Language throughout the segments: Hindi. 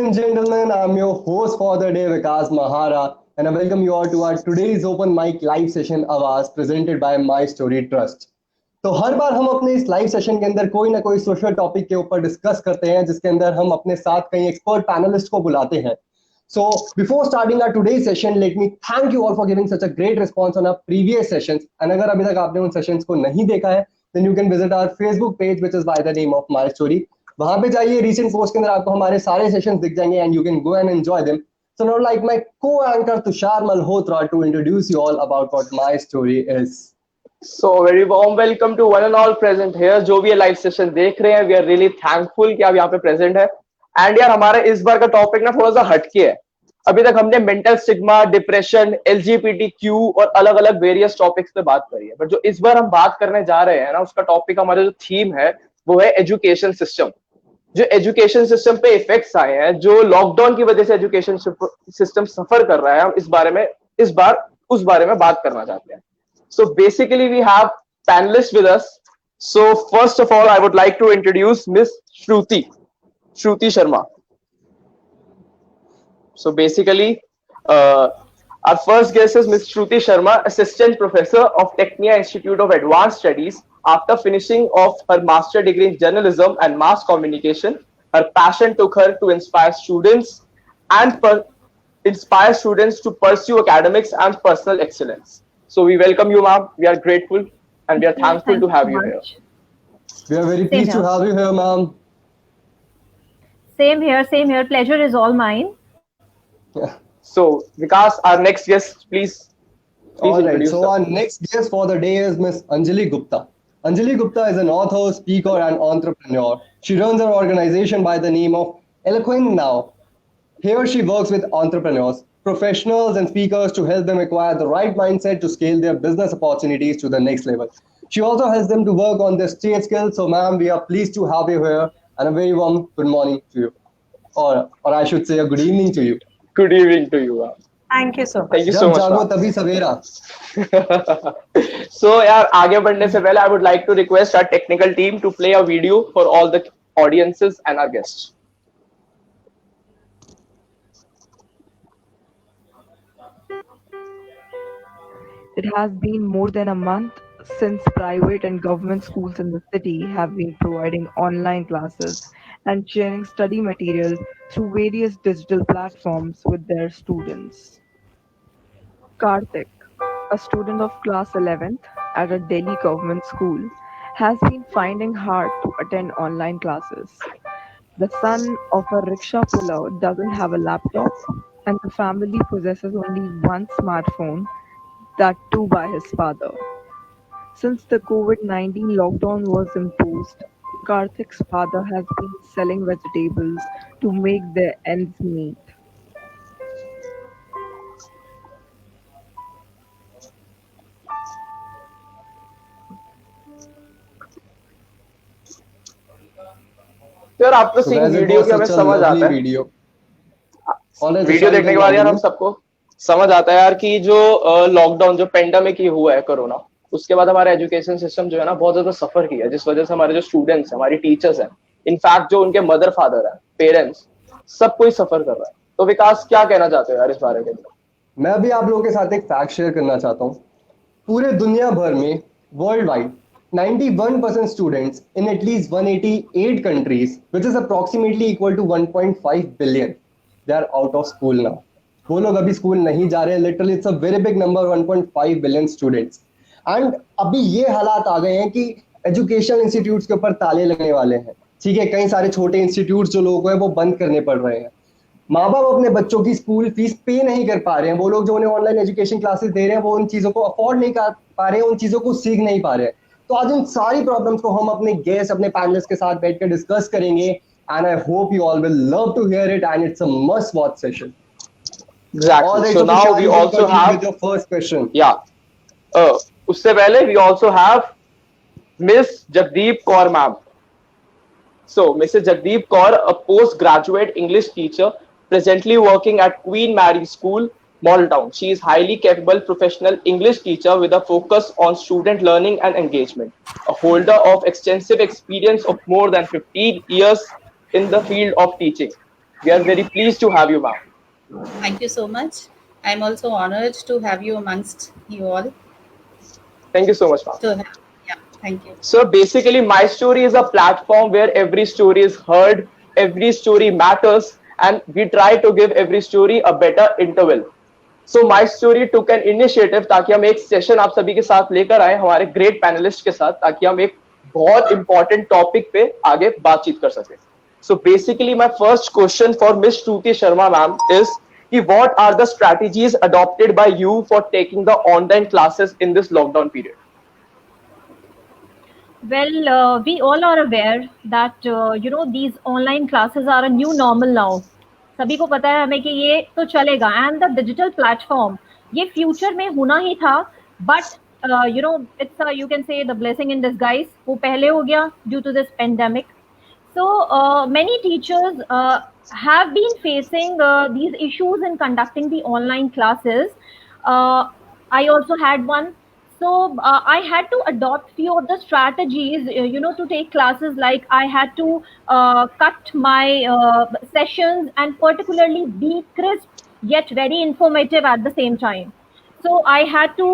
and gentlemen, I'm your host for the day, Vikas Mahara, and I welcome you all to our today's open mic live session Awaaz presented by My Story Trust. तो हर बार हम अपने इस लाइव सेशन के अंदर कोई ना कोई सोशल टॉपिक के ऊपर डिस्कस करते हैं जिसके अंदर हम अपने साथ कई एक्सपर्ट पैनलिस्ट को बुलाते हैं. So before starting our today's session, let me thank you all for giving such a great response on our previous sessions. And अगर अभी तक आपने उन सेशंस को नहीं देखा है, then you can visit our Facebook page which is by the name of My Story. वहां पे जाइए, recent post के अंदर आपको हमारे सारे सेशंस दिख जाएंगे and you can go and enjoy them. So now like my co-anchor Tushar Malhotra to introduce you all about what My Story is. So very warm welcome to one and all present here. जो भी ये लाइव सेशन देख रहे हैं, we are really thankful कि आप यहाँ पे प्रेजेंट है. एंड यार हमारा इस बार का टॉपिक ना थोड़ा सा हटके है. अभी तक हमने मेंटल स्टिग्मा, डिप्रेशन, LGBTQ और अलग अलग वेरियस टॉपिक्स पे बात करी है. बट जो इस बार हम बात करने जा रहे हैं ना, उसका टॉपिक, हमारा जो थीम है वो है एजुकेशन सिस्टम. जो एजुकेशन सिस्टम पे इफेक्ट्स आए हैं, जो लॉकडाउन की वजह से एजुकेशन सिस्टम सफर कर रहा है, हम इस बार उस बारे में बात करना चाहते हैं. So basically we have panelists with us. So first of all, I would like to introduce Miss Shruti Sharma. So basically, our first guest is Miss Shruti Sharma, Assistant Professor of Technia Institute of Advanced Studies. After finishing off her master degree in journalism and mass communication, her passion took her to inspire students to pursue academics and personal excellence. So we welcome you, ma'am. We are grateful and we are thankful to have you here. We are very pleased to have you here, ma'am. Same here. Pleasure is all mine. Yeah. So, Vikas, our next guest, please All right. introduce So her. our next guest for the day is Miss Anjali Gupta. Anjali Gupta is an author, speaker, and entrepreneur. She runs her organization by the name of Eloquent Now. Here she works with entrepreneurs, professionals, and speakers to help them acquire the right mindset to scale their business opportunities to the next level. She also helps them to work on their stage skills. So, ma'am, we are pleased to have you here, and a very warm good morning to you, or I should say, a good evening to you. Good evening to you, ma'am. Thank you so much. Thank you so जब much, जागो ma'am. तभी सवेरा. So, यार आगे बढ़ने से पहले I would like to request our technical team to play a video for all the audiences and our guests. It has been more than a month since private and government schools in the city have been providing online classes and sharing study material through various digital platforms with their students. Karthik, a student of class 11th at a Delhi government school, has been finding hard to attend online classes. The son of a rickshaw puller doesn't have a laptop, and the family possesses only one smartphone, that too by his father. Since the COVID-19 lockdown was imposed, Karthik's father has been selling vegetables to make their ends meet. यार आपको So, scene guys, it video was की हमें such a समझ lovely आता है. video. All right, video Tushar, देखने you के बाद can यार हम continue. सबको समझ आता है यार कि जो लॉकडाउन, जो पेंडेमिक ही हुआ है कोरोना, उसके बाद हमारा एजुकेशन सिस्टम जो है ना बहुत ज्यादा सफर किया है, जिस वजह से हमारे जो स्टूडेंट्स हैं, हमारी टीचर्स हैं, इनफैक्ट जो उनके मदर फादर हैं, पेरेंट्स, सब कोई सफर कर रहा है. तो विकास क्या कहना चाहते हो यार इस बारे में? मैं अभी आप लोगों के साथ एक फैक्ट शेयर करना चाहता हूँ. पूरे दुनिया भर में world wide 91% students in at least 188 countries, which is approximately equal to 1.5 billion, they are out of school now. वो लोग अभी स्कूल नहीं जा रहे हैं. Literally it's a very big number, 1.5 billion students. And अभी ये हालात आ गए हैं कि एजुकेशन इंस्टीट्यूट्स के ऊपर ताले लगने वाले हैं. ठीक है, कई सारे छोटे इंस्टीट्यूट्स जो लोगों को है वो बंद करने पड़ रहे हैं. माँ बाप अपने बच्चों की स्कूल फीस पे नहीं कर पा रहे हैं. वो लोग जो उन्हें ऑनलाइन एजुकेशन क्लासेस दे रहे हैं वो उन चीजों को अफोर्ड नहीं कर पा रहे हैं, उन चीजों को सीख नहीं पा रहे हैं. तो आज इन सारी प्रॉब्लम्स को हम अपने गेस्ट, अपने पैनलिस्ट के साथ बैठकर डिस्कस करेंगे. And I hope you all will love to hear it and it's a must watch session. Exactly. All right, So now Tushar, we you can also continue have, with your first question. उससे पहले we also have Miss Jagdeep Kaur ma'am. So Mrs. Jagdeep Kaur, a postgraduate English teacher, presently working at Queen Mary School, Model Town. She is highly capable professional English teacher with a focus on student learning and engagement. A holder of extensive experience of more than 15 years in the field of teaching. We are very pleased to have you, ma'am. Thank you so much. I'm also honored to have you amongst you all. Thank you so much, ma'am. So, yeah, thank you. So basically, My Story is a platform where every story is heard, every story matters, and we try to give every story a better interval. So My Story took an initiative ताकि हम एक सेशन आप सभी के साथ लेकर आए हमारे ग्रेट पैनलिस्ट के साथ, ताकि हम एक बहुत इंपॉर्टेंट टॉपिक पे आगे बातचीत कर सके. So basically, my first question for Miss Shruti Sharma ma'am is कि what are the strategies adopted by you for taking the online classes in this lockdown period? Well, we all are aware that these online classes are a new normal now. सभी को पता है हमें कि ये तो चलेगा, and the digital platform ये future में होना ही था, but it's you can say the blessing in disguise. वो पहले हो गया due to this pandemic. So many teachers have been facing these issues in conducting the online classes. I also had one. So I had to adopt few of the strategies, to take classes. Like I had to cut my sessions and particularly be crisp yet very informative at the same time. So I had to,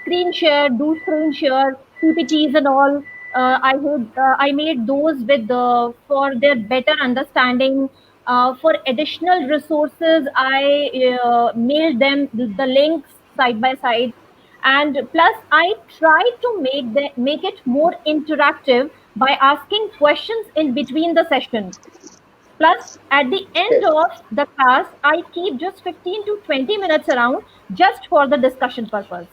screen share, do screen share, PPTs and all. I made those with for their better understanding. For additional resources, I mailed them the links side by side, and plus I tried to make it more interactive by asking questions in between the session. Plus, at the end of the class, I keep just 15 to 20 minutes around just for the discussion purpose.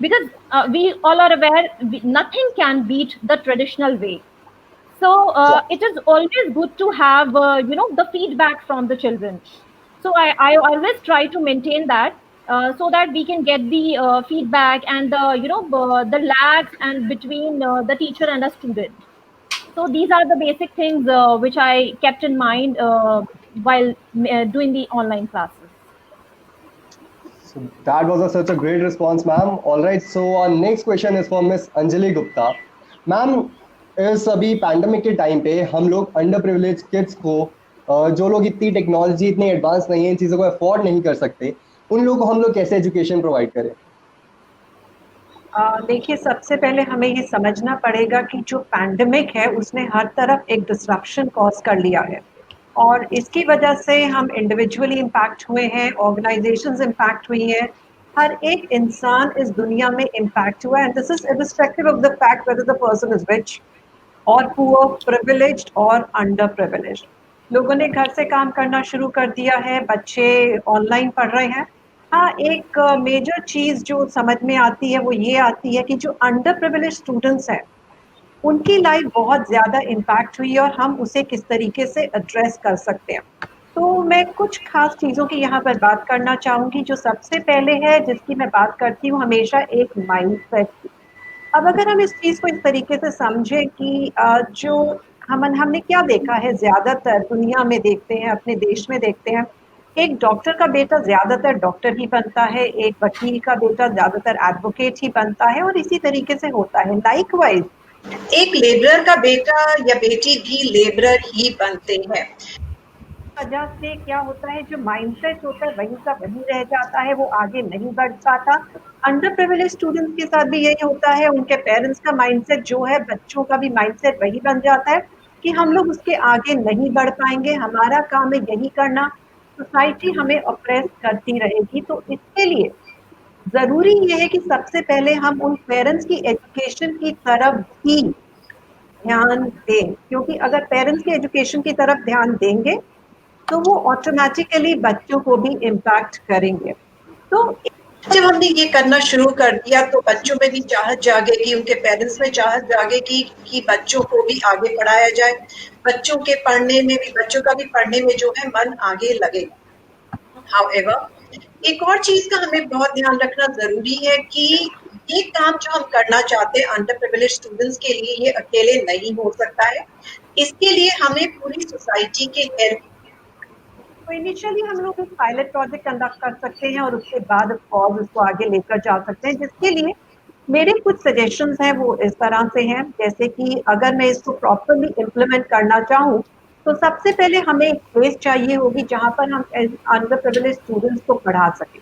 Because we all are aware, nothing can beat the traditional way. So it is always good to have, the feedback from the children. So I always try to maintain that so that we can get the feedback and the lags and between the teacher and the student. So these are the basic things which I kept in mind while doing the online classes. So that was such a great response, ma'am. All right, so our next question is for Miss Anjali Gupta. Ma'am, इस अभी पैंडमिक के टाइम पे हम लोग अंडर प्रिविलेज किड्स को जो लोग इतनी टेक्नोलॉजी इतनी एडवांस नहीं है, इन चीज़ों को अफोर्ड नहीं कर सकते, उन लोगों को हम लोग कैसे एजुकेशन प्रोवाइड करें? देखिए, सबसे पहले हमें ये समझना पड़ेगा कि जो पैंडमिक है उसने हर तरफ एक डिस्ट्रप्शन कॉज कर लिया है, और इसकी वजह से हम इंडिविजुअली इम्पैक्ट हुए हैं, ऑर्गेनाइजेशंस इम्पैक्ट हुई हैं, हर एक इंसान इस दुनिया में इम्पैक्ट हुआ है. And this is irrespective of the fact whether the person is rich और पुअर, प्रिविलेज्ड और अंडर प्रिविलेज्ड. लोगों ने घर से काम करना शुरू कर दिया है, बच्चे ऑनलाइन पढ़ रहे हैं. हाँ, एक मेजर चीज़ जो समझ में आती है वो ये आती है कि जो अंडर प्रिविलेज स्टूडेंट्स हैं उनकी लाइफ बहुत ज़्यादा इम्पैक्ट हुई है, और हम उसे किस तरीके से एड्रेस कर सकते हैं. तो मैं कुछ खास चीज़ों की यहाँ पर बात करना चाहूँगी. जो सबसे पहले है जिसकी मैं बात करती हूँ हमेशा, एक माइंडसेट की. अब अगर हम इस चीज़ को इस तरीके से समझें कि जो हमने क्या देखा है, ज़्यादातर दुनिया में देखते हैं, अपने देश में देखते हैं, एक डॉक्टर का बेटा ज़्यादातर डॉक्टर ही बनता है, एक वकील का बेटा ज़्यादातर एडवोकेट ही बनता है, और इसी तरीके से होता है. लाइकवाइज एक लेबरर का बेटा या बेटी भी लेबरर ही बनते हैं. वजह से क्या होता है, जो माइंडसेट होता है वहीं का वहीं रह जाता है, वो आगे नहीं बढ़ पाता. अंडर प्रिविलेज स्टूडेंट्स के साथ भी यही होता है. उनके पेरेंट्स का माइंडसेट जो है, बच्चों का भी माइंडसेट वही बन जाता है कि हम लोग उसके आगे नहीं बढ़ पाएंगे, हमारा काम है यही करना, सोसाइटी हमें ऑप्रेस करती रहेगी. तो इसके लिए ज़रूरी ये है कि सबसे पहले हम उन पेरेंट्स की एजुकेशन की तरफ ही ध्यान दें, क्योंकि अगर पेरेंट्स की एजुकेशन की तरफ ध्यान देंगे तो वो ऑटोमेटिकली बच्चों को भी इम्पैक्ट करेंगे. तो जब हमने ये करना शुरू कर दिया तो बच्चों में भी चाहत जागेगी, उनके पेरेंट्स में चाहत जागेगी कि बच्चों को भी आगे पढ़ाया जाए, बच्चों के पढ़ने में भी, बच्चों का भी पढ़ने में जो है मन आगे लगेगा. हाउएवर, एक और चीज का हमें बहुत ध्यान रखना जरूरी है कि ये काम जो हम करना चाहते हैं अंडर प्रिविलेज स्टूडेंट्स के लिए, ये अकेले नहीं हो सकता है. इसके लिए हमें पूरी सोसाइटी के हेल्प. तो इनिशियली हम लोग एक पायलट प्रोजेक्ट कंडक्ट कर सकते हैं और उसके बाद ऑफ कोर्स उसको आगे लेकर जा सकते हैं, जिसके लिए मेरे कुछ सजेशंस हैं वो इस तरह से हैं. जैसे कि अगर मैं इसको प्रॉपरली इम्प्लीमेंट करना चाहूँ तो सबसे पहले हमें एक प्लेस चाहिए होगी जहाँ पर हम अंडर प्रिविलेज स्टूडेंट्स को पढ़ा सकें,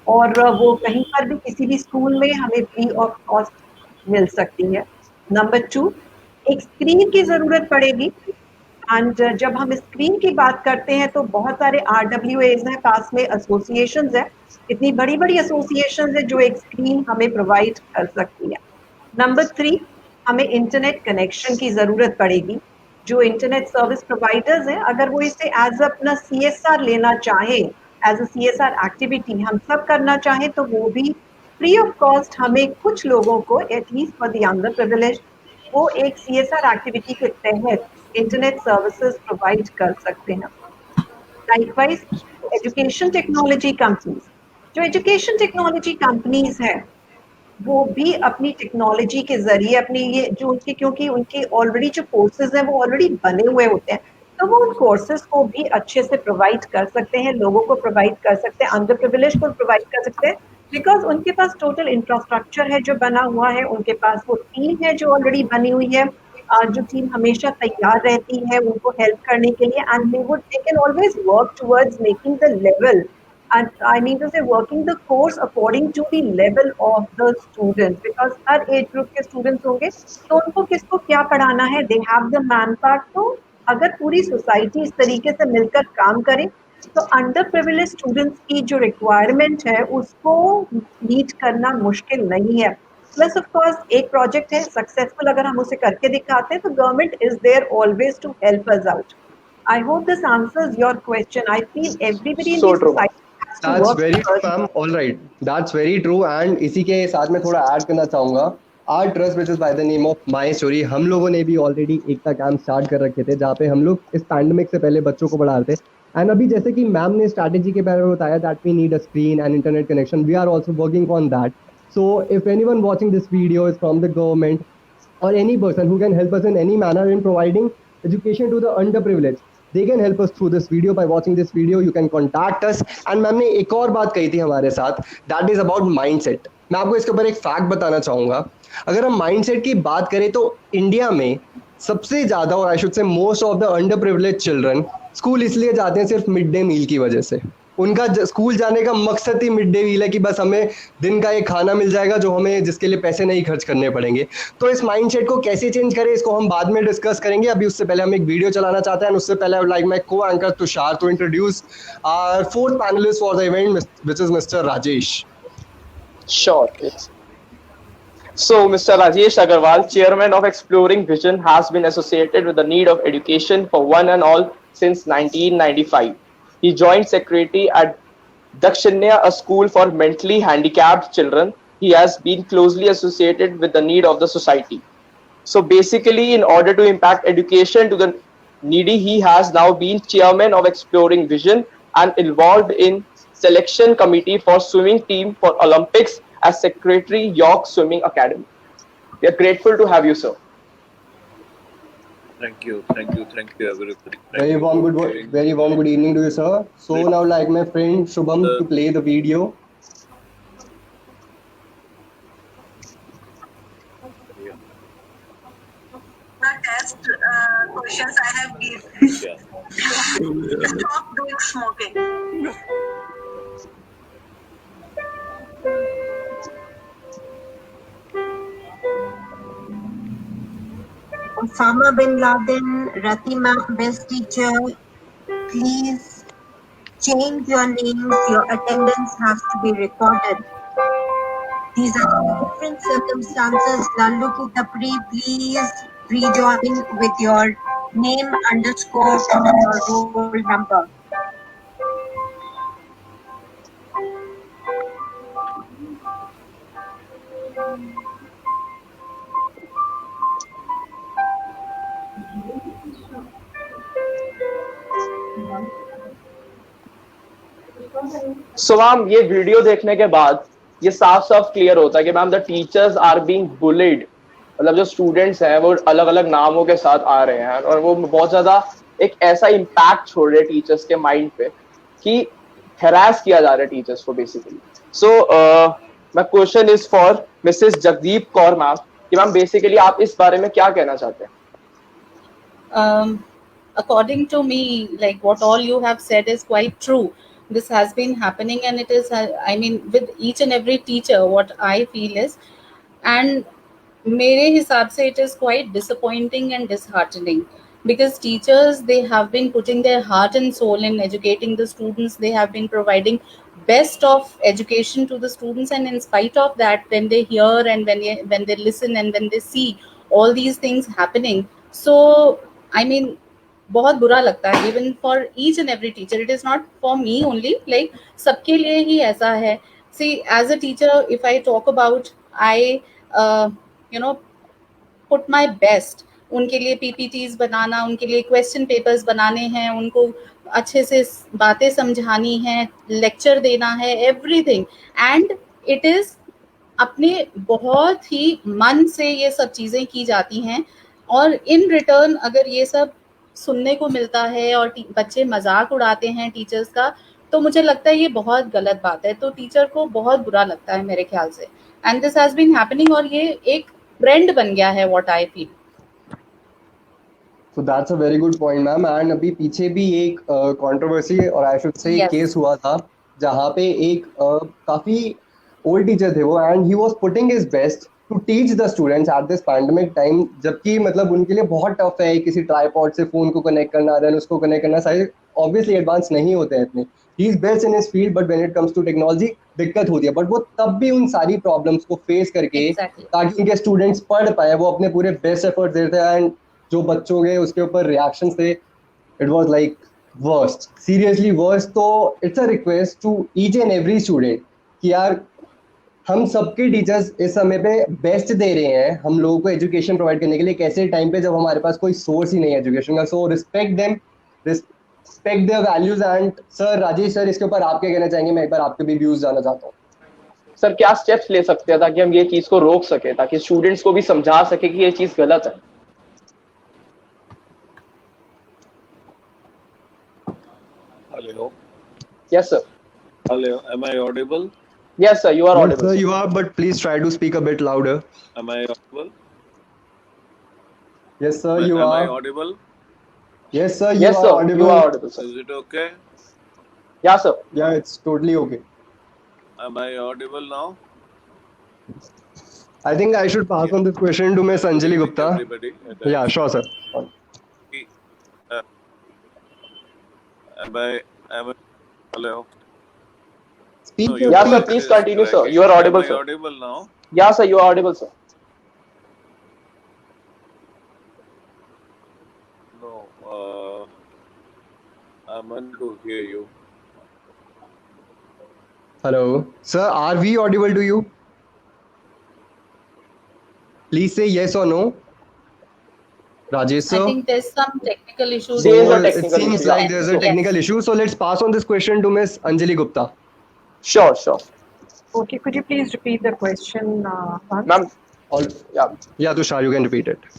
और वो कहीं पर भी किसी भी स्कूल में हमें फ्री ऑफ कॉस्ट मिल सकती है। नंबर 2, एक स्क्रीन की जरूरत पड़ेगी। एंड जब हम स्क्रीन की बात करते हैं तो बहुत सारे RWAs हैं, पास में एसोसिएशंस हैं, इतनी बड़ी बड़ी एसोसिएशंस हैं जो एक स्क्रीन हमें प्रोवाइड कर सकती है। नंबर 3, हमें इंटरनेट कनेक्शन की जरूरत पड़ेगी। जो इंटरनेट सर्विस प्रोवाइडर्स हैं, अगर वो इसे एज अपना CSR लेना चाहें, एज अ CSR एक्टिविटी हम सब करना चाहें, तो वो भी फ्री ऑफ कॉस्ट हमें कुछ लोगों को, at least for the under privilege, वो एक CSR एक्टिविटी के तहत इंटरनेट सर्विसेज प्रोवाइड कर सकते हैं। लाइकवाइज एजुकेशन टेक्नोलॉजी कंपनीज, जो एजुकेशन टेक्नोलॉजी कंपनीज हैं, वो भी अपनी टेक्नोलॉजी के जरिए अपनी ये जो उनके, क्योंकि उनके ऑलरेडी जो कोर्सेज हैं वो ऑलरेडी बने हुए होते हैं, तो वो उन कोर्सेज को भी अच्छे से प्रोवाइड कर सकते हैं, लोगों को प्रोवाइड कर सकते हैं, अंडर प्रिविलेज को प्रोवाइड कर सकते हैं, बिकॉज उनके पास टोटल इंफ्रास्ट्रक्चर है जो बना हुआ है, उनके पास वो टीम है जो ऑलरेडी बनी हुई है, जो टीम हमेशा तैयार रहती है उनको हेल्प करने के लिए, and they can always work towards making the level, I mean to say working the course according to the level of the students, because her age group के स्टूडेंट्स होंगे, तो उनको किसको क्या पढ़ाना है, they have the man power. तो अगर पूरी सोसाइटी इस तरीके से मिलकर काम करे तो अंडर प्रिविलेज स्टूडेंट्स की जो रिक्वायरमेंट है उसको मीट करना मुश्किल नहीं है। प्लस ऑफ कोर्स एक प्रोजेक्ट है सक्सेसफुल, अगर हम उसे करके दिखाते हैं तो government is there always to help us out. I hope this answers your question. I feel everybody in So the true. society has to That's work very true, towards ma'am. All right, that's very true. And इसी के साथ में थोड़ा ऐड करना चाहूँगा, our trust which is by the name of my story. हम लोगों ने भी ऑलरेडी एकता कैंप स्टार्ट कर रखे थे, जहाँ पे हम लोग इस पैंडेमिक से पहले बच्चों को पढ़ा रहे थे। एंड अभी जैसे कि मैम ने स्ट्रैटेजी के बारे में बताया that we need a screen and internet connection, we are also working on that. So if anyone watching this video is from the government or any person who can help us in any manner in providing education to the underprivileged, they can help us through this video. By watching this video you can contact us. And ma'am ने एक और बात कही थी हमारे साथ, that is about mindset. मैं आपको इसके ऊपर एक फैक्ट बताना चाहूँगा। अगर हम माइंडसेट की बात करें तो इंडिया में सबसे ज़्यादा, और आई शुड से most of the under privilege children school इसलिए जाते हैं सिर्फ मिड डे मील की वजह से। उनका स्कूल जाने का मकसद ही मिड डे मील है कि बस हमें दिन का एक खाना मिल जाएगा जो हमें, जिसके लिए पैसे नहीं खर्च करने पड़ेंगे। तो इस माइंडसेट को कैसे चेंज करें, इसको हम बाद में डिस्कस करेंगे। अभी उससे पहले हम एक वीडियो चलाना चाहते हैं, and उससे पहले I would like my co anchor Tushar to introduce our fourth panelist for the event, which is mister Rajesh. Sure. Yes. So, Mr. Rajesh Agarwal, Chairman of Exploring Vision, has been associated with the need of education for one and all since 1995. He joined secretary at Dakshanya, a school for mentally handicapped children. He has been closely associated with the need of the society. So basically, in order to impact education to the needy, he has now been chairman of Exploring Vision and involved in selection committee for swimming team for Olympics as secretary York Swimming Academy. We are grateful to have you, sir. Thank you, everybody. Very warm good evening to you, sir. So now like my friend Shubham to play the video. Test questions I have given. Stop doing smoking. Osama bin Laden, Ratima, best teacher, please change your names. Your attendance has to be recorded. These are different circumstances. Lallu ki tapri, please rejoin with your name underscore and your roll number. So ma'am, ये वीडियो देखने के बाद ये साफ साफ क्लियर होता है कि ma'am the teachers are being bullied. मतलब जो स्टूडेंट्स हैं वो अलग अलग नामों के साथ आ रहे हैं और वो बहुत ज्यादा एक ऐसा इम्पैक्ट छोड़ रहे हैं टीचर्स के माइंड पे कि हैरास किया जा रहा है टीचर्स को basically. So my question is for Mrs Jagdeep Kaur ma'am कि मैम बेसिकली आप इस बारे में क्या कहना चाहते हैं? according to me, like what all you have said is quite true. This has been happening, and it is, I mean, with each and every teacher, what I feel is, and मेरे हिसाब से it is quite disappointing and disheartening, because teachers, they have been putting their heart and soul in educating the students. They have been providing best of education to the students, and in spite of that, when they hear and when they listen and when they see all these things happening, so I mean, बहुत बुरा लगता है. Even for each and every teacher, it is not for me only, like सबके लिए ही ऐसा है. See as a teacher, if I talk about, I you know put my best. उनके लिए पीपीटीज बनाना, उनके लिए क्वेश्चन पेपर्स बनाने हैं, उनको अच्छे से बातें समझानी है, लेक्चर देना है, एवरीथिंग. एंड इट इज अपने बहुत ही मन से ये सब चीज़ें की जाती हैं, और इन रिटर्न अगर ये सब सुनने को मिलता है और बच्चे मजाक उड़ाते हैं टीचर्स का, तो मुझे लगता है ये बहुत गलत बात है. तो टीचर को बहुत बुरा लगता है मेरे ख्याल से. And this has been happening, और ये एक ट्रेंड बन गया है, what I feel. So that's a very good point, ma'am. And अभी पीछे भी एक कंट्रोवर्सी और I should say Yes. Case हुआ था, जहाँ पे एक काफी ओल्ड टीचर थे वो, and he was putting his best to teach the students at this pandemic time, जबकि मतलब उनके लिए बहुत टफ है किसी ट्राइपॉड से फोन को कनेक्ट करना, देन उसको कनेक्ट करना, सारे ऑब्वियसली एडवांस नहीं होते हैं इतने. He is best in his field, but when it comes to technology दिक्कत होती है. बट वो तब भी उन सारी प्रॉब्लम्स को फेस करके Exactly. ताकि उनके स्टूडेंट्स पढ़ पाए, वो अपने पूरे बेस्ट एफर्ट देते हैं. एंड जो बच्चों के उसके ऊपर रिएक्शंस थे, it was like worst, seriously worst. तो it's a request to each and every student कि यार हम सबके टीचर्स इस समय पे बेस्ट दे रहे हैं हम लोगों को एजुकेशन प्रोवाइड करने के लिए, एक ऐसे टाइम पे जब हमारे पास कोई सोर्स ही नहीं है एजुकेशन का. So respect them, respect there values. And sir, Rajesh sir, इसके ऊपर आप क्या कहना चाहेंगे? मैं एक बार आपके भी व्यूज जानना चाहता हूँ. सर, क्या स्टेप्स ले सकते हैं ताकि हम ये चीज को रोक सके, ताकि स्टूडेंट्स को भी समझा सके कि ये चीज गलत है? Hello. Yes, sir. Hello. Am I audible? Yes, sir. You are Yes, audible. sir, you are, but please try to speak a bit louder. Am I audible? Yes, sir, you Am I are. audible? Yes, sir, you Yes, are sir. audible. You are audible, sir. Is it okay? Yeah, sir. Yeah, it's totally okay. Am I audible now? I think I should pass on this question to Miss Anjali Gupta. Everybody. Yeah, sure, sir. Am I? Hello. Speak No, your Yeah, sir. speak. Please continue, sir. You are audible, Am I sir. audible now? Yeah, sir. You are audible, sir. No. I'm unable to hear you. Hello, sir. Are we audible to you? Please say yes or no. Rajesh, I sir. think there's some technical issues. There is a it technical seems issue. like there's a Yes. technical issue. So let's pass on this question to Miss Anjali Gupta. Sure, sure. Okay, could you please repeat the question once? Ma'am, All, yeah. yeah, Tushar, you can repeat it.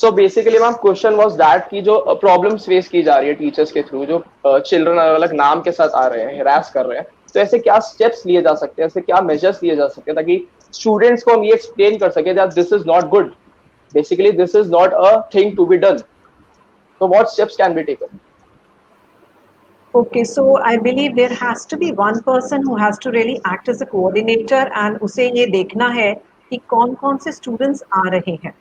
So basically, ma'am, question was that कि जो प्रॉब्लम्स फेस की जा रही है टीचर्स के थ्रू, जो चिल्ड्रन अलग अलग नाम के साथ आ रहे हैं, हरास कर रहे हैं, तो ऐसे क्या स्टेप्स लिए जा सकते हैं, ऐसे क्या मेजर्स लिए जा सकते हैं ताकि स्टूडेंट्स को हम ये एक्सप्लेन कर सके that this is not good, basically this is not a thing to be done. So what steps can be taken? Okay, so I believe there has to be one person who has to really act as a coordinator, and उसे ये देखना है कि कौन-कौन से students आ रहे हैं.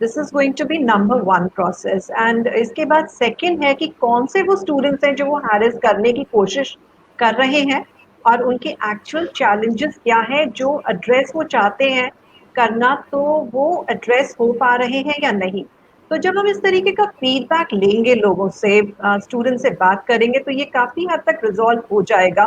This is going to be number one process. And इसके बाद second है कि कौन से वो students हैं जो वो harass करने की कोशिश कर रहे हैं, और उनके actual challenges क्या है जो address वो चाहते हैं करना, तो वो address हो पा रहे हैं या नहीं. तो जब हम इस तरीके का फीडबैक लेंगे लोगों से, स्टूडेंट से बात करेंगे, तो ये काफ़ी हद तक रिजॉल्व हो जाएगा.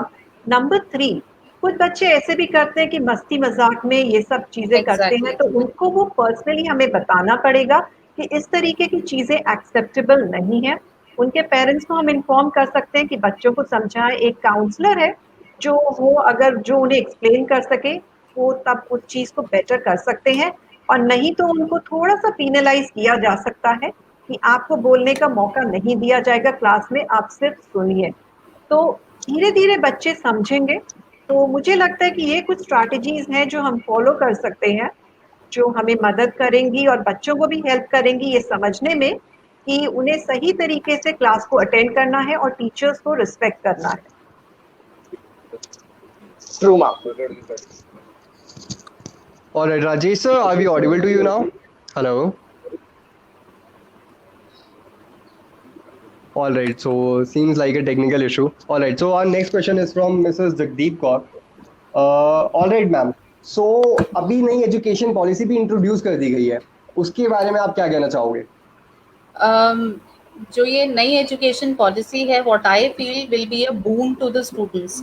नंबर 3, कुछ बच्चे ऐसे भी करते हैं कि मस्ती मजाक में ये सब चीज़ें करते हैं, तो उनको वो पर्सनली हमें बताना पड़ेगा कि इस तरीके की चीज़ें एक्सेप्टेबल नहीं है. उनके पेरेंट्स को हम इन्फॉर्म कर सकते हैं कि बच्चों को समझाएं. एक काउंसलर है जो वो अगर जो उन्हें एक्सप्लेन कर सके, वो तब उस चीज़ को बेटर कर सकते हैं, और नहीं तो उनको थोड़ा सा पीनलाइज किया जा सकता है कि आपको बोलने का मौका नहीं दिया जाएगा क्लास में, आप सिर्फ सुनिए. तो धीरे धीरे बच्चे समझेंगे. तो मुझे लगता है कि ये कुछ स्ट्रैटेजीज हैं जो हम फॉलो कर सकते हैं, जो हमें मदद करेंगी और बच्चों को भी हेल्प करेंगी ये समझने में कि उन्हें सही तरीके से क्लास को अटेंड करना है और टीचर्स को रिस्पेक्ट करना है. True ma'am. All right, Rajesh sir, are we audible to you now? Hello. All right, so seems like a technical issue. All right, so our next question is from Mrs. Jagdeep Kaur. All right, ma'am. So अभी नई एजुकेशन पॉलिसी भी इंट्रोड्यूस कर दी गई है, उसके बारे में आप क्या कहना चाहोगे? जो ये नई एजुकेशन पॉलिसी है, what I feel will be a boon to the students,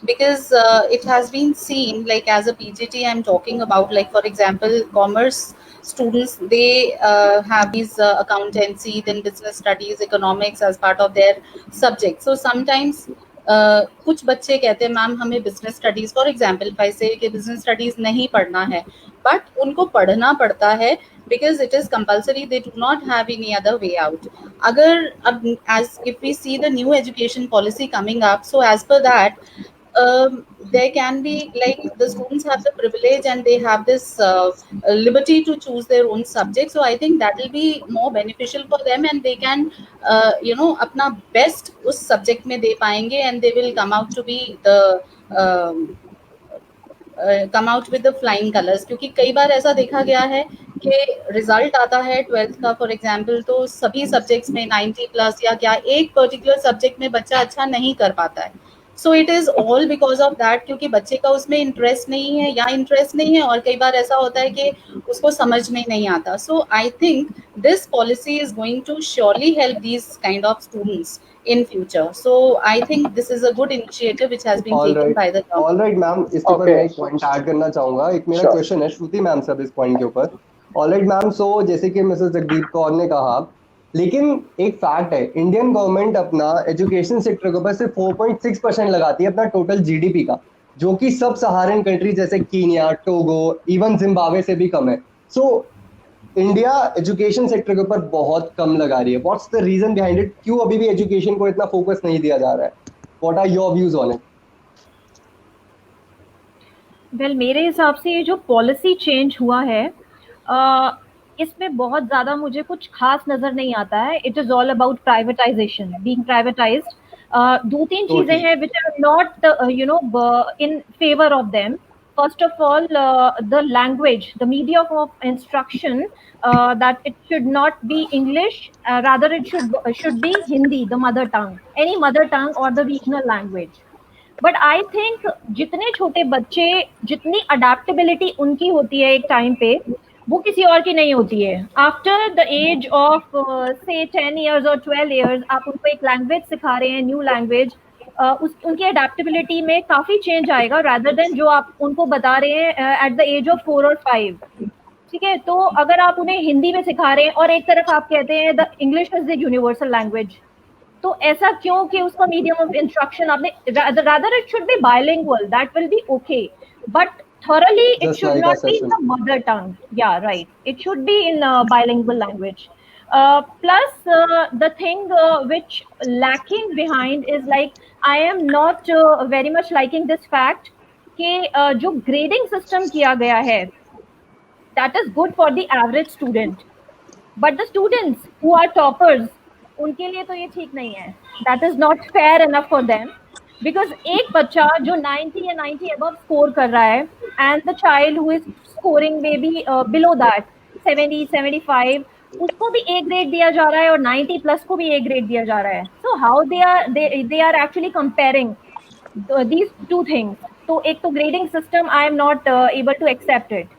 because it has been seen, like as a PGT I'm talking about, like for example commerce students, they have these accountancy, then business studies, economics as part of their subject. So sometimes कुछ बच्चे कहते हैं मैम हमें बिजनेस स्टडीज, फॉर एग्जांपल पैसे कि बिजनेस स्टडीज नहीं पढ़ना है, बट उनको पढ़ना पड़ता है because it is compulsory, they do not have any other way out. Agar as if we see the new education policy coming up, so as per that there can be, like, the students have the privilege and they have this liberty to choose their own subject. So I think that will be more beneficial for them and they can अपना best उस subject में दे पाएंगे and they will come out to be the come out with the flying colors. क्योंकि कई बार ऐसा देखा गया है कि रिजल्ट आता है 12th का फॉर एग्जांपल, तो सभी सब्जेक्ट्स में 90+ या क्या एक पर्टिकुलर सब्जेक्ट में बच्चा अच्छा नहीं कर पाता है. So it is all because of that, क्योंकि बच्चे का उसमें इंटरेस्ट नहीं है या इंटरेस्ट नहीं है, और कई बार ऐसा होता है कि उसको समझ में नहीं आता. So I think this policy is going to surely help these kind of students in future. So I think this is a good initiative which has been taken by the government. All right ma'am, इसके ऊपर मैं एक पॉइंट ऐड करना चाहूंगा. एक मेरा क्वेश्चन है श्रुति मैम से इस पॉइंट के ऊपर. ऑल राइट मैम, सो जैसे कि मिसेस जगदीप कौर ने कहा, लेकिन एक फैक्ट है, इंडियन गवर्नमेंट अपना एजुकेशन सेक्टर के ऊपर सिर्फ 4.6% लगाती है अपना टोटल जीडीपी का, जो कि सब सहारन कंट्री जैसे कीनिया, टोगो, इवन जिम्बाब्वे से भी कम है. सो इंडिया एजुकेशन सेक्टर के ऊपर बहुत कम लगा रही है. What's the reason behind it? क्यों अभी भी एजुकेशन को इतना फोकस नहीं दिया जा रहा है? What are your views on it? Well, मेरे हिसाब से ये जो पॉलिसी चेंज हुआ है इसमें बहुत ज़्यादा मुझे कुछ खास नज़र नहीं आता है. It is all about privatisation, being privatised. 2-3 चीज़ें हैं which are not in favour of them. First of all, the language, the medium of instruction, that it should not be English, rather it should be Hindi, the mother tongue, any mother tongue or the regional language. But I think जितने छोटे बच्चे, जितनी adaptability उनकी होती है एक टाइम पे, वो किसी और की नहीं होती है. After the age of say 10 years or 12 years, आप उनको एक लैंग्वेज सिखा रहे हैं, न्यू लैंग्वेज, उनकी अडेप्टेबिलिटी में काफ़ी चेंज आएगा रादर देन जो आप उनको बता रहे हैं एट द एज ऑफ 4 और 5. ठीक है, तो अगर आप उन्हें हिंदी में सिखा रहे हैं और एक तरफ आप कहते हैं the English is the universal language, तो ऐसा क्यों कि उसका मीडियम ऑफ इंस्ट्रक्शन आपने rather it should be bilingual, that will be okay, but thoroughly it should not be in the mother tongue. Yeah, right, it should be in bilingual language. Plus the thing which lacking behind is, like, I am not very much liking this fact कि जो grading system किया गया है, that is good for the average student, but the students who are toppers, उनके लिए तो ये ठीक नहीं है. That is not fair enough for them, because एक बच्चा जो 90 या 90 above स्कोर कर रहा है and the child who is scoring maybe below that 70, 75, उसको भी A ग्रेड दिया जा रहा है और 90+ को भी A ग्रेड दिया जा रहा है. So how they are actually comparing these two things. तो एक तो grading system I am not able to accept it.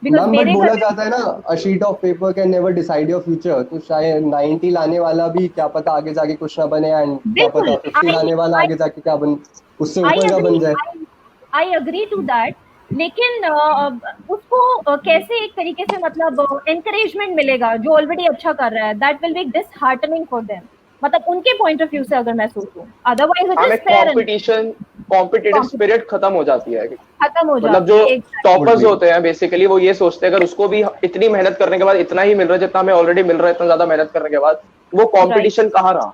Ma'am, but बोला जाता है ना, a sheet of paper can never decide your future. तो शायद 90 लाने वाला भी क्या पता आगे जाके कुछ ना बने, एंड क्या पता 50 लाने वाला आगे जाके क्या बन, उससे ऊपर का बन जाए. I agree to that. लेकिन उसको कैसे एक तरीके से मतलब encouragement मिलेगा जो ऑलरेडी अच्छा कर रहा है? That will be disheartening for them. मतलब उनके पॉइंट ऑफ व्यू से अगर मैं सोचूं, otherwise it is fair. Competitive spirit खत्म हो जाती है. मतलब जो टॉपर्स होते हैं बेसिकली वो ये सोचते हैं अगर उसको भी इतनी मेहनत करने के बाद इतना ही मिल रहा है जितना हमें ऑलरेडी मिल रहा है, इतना ज्यादा मेहनत करने के बाद वो कंपटीशन कहाँ रहा?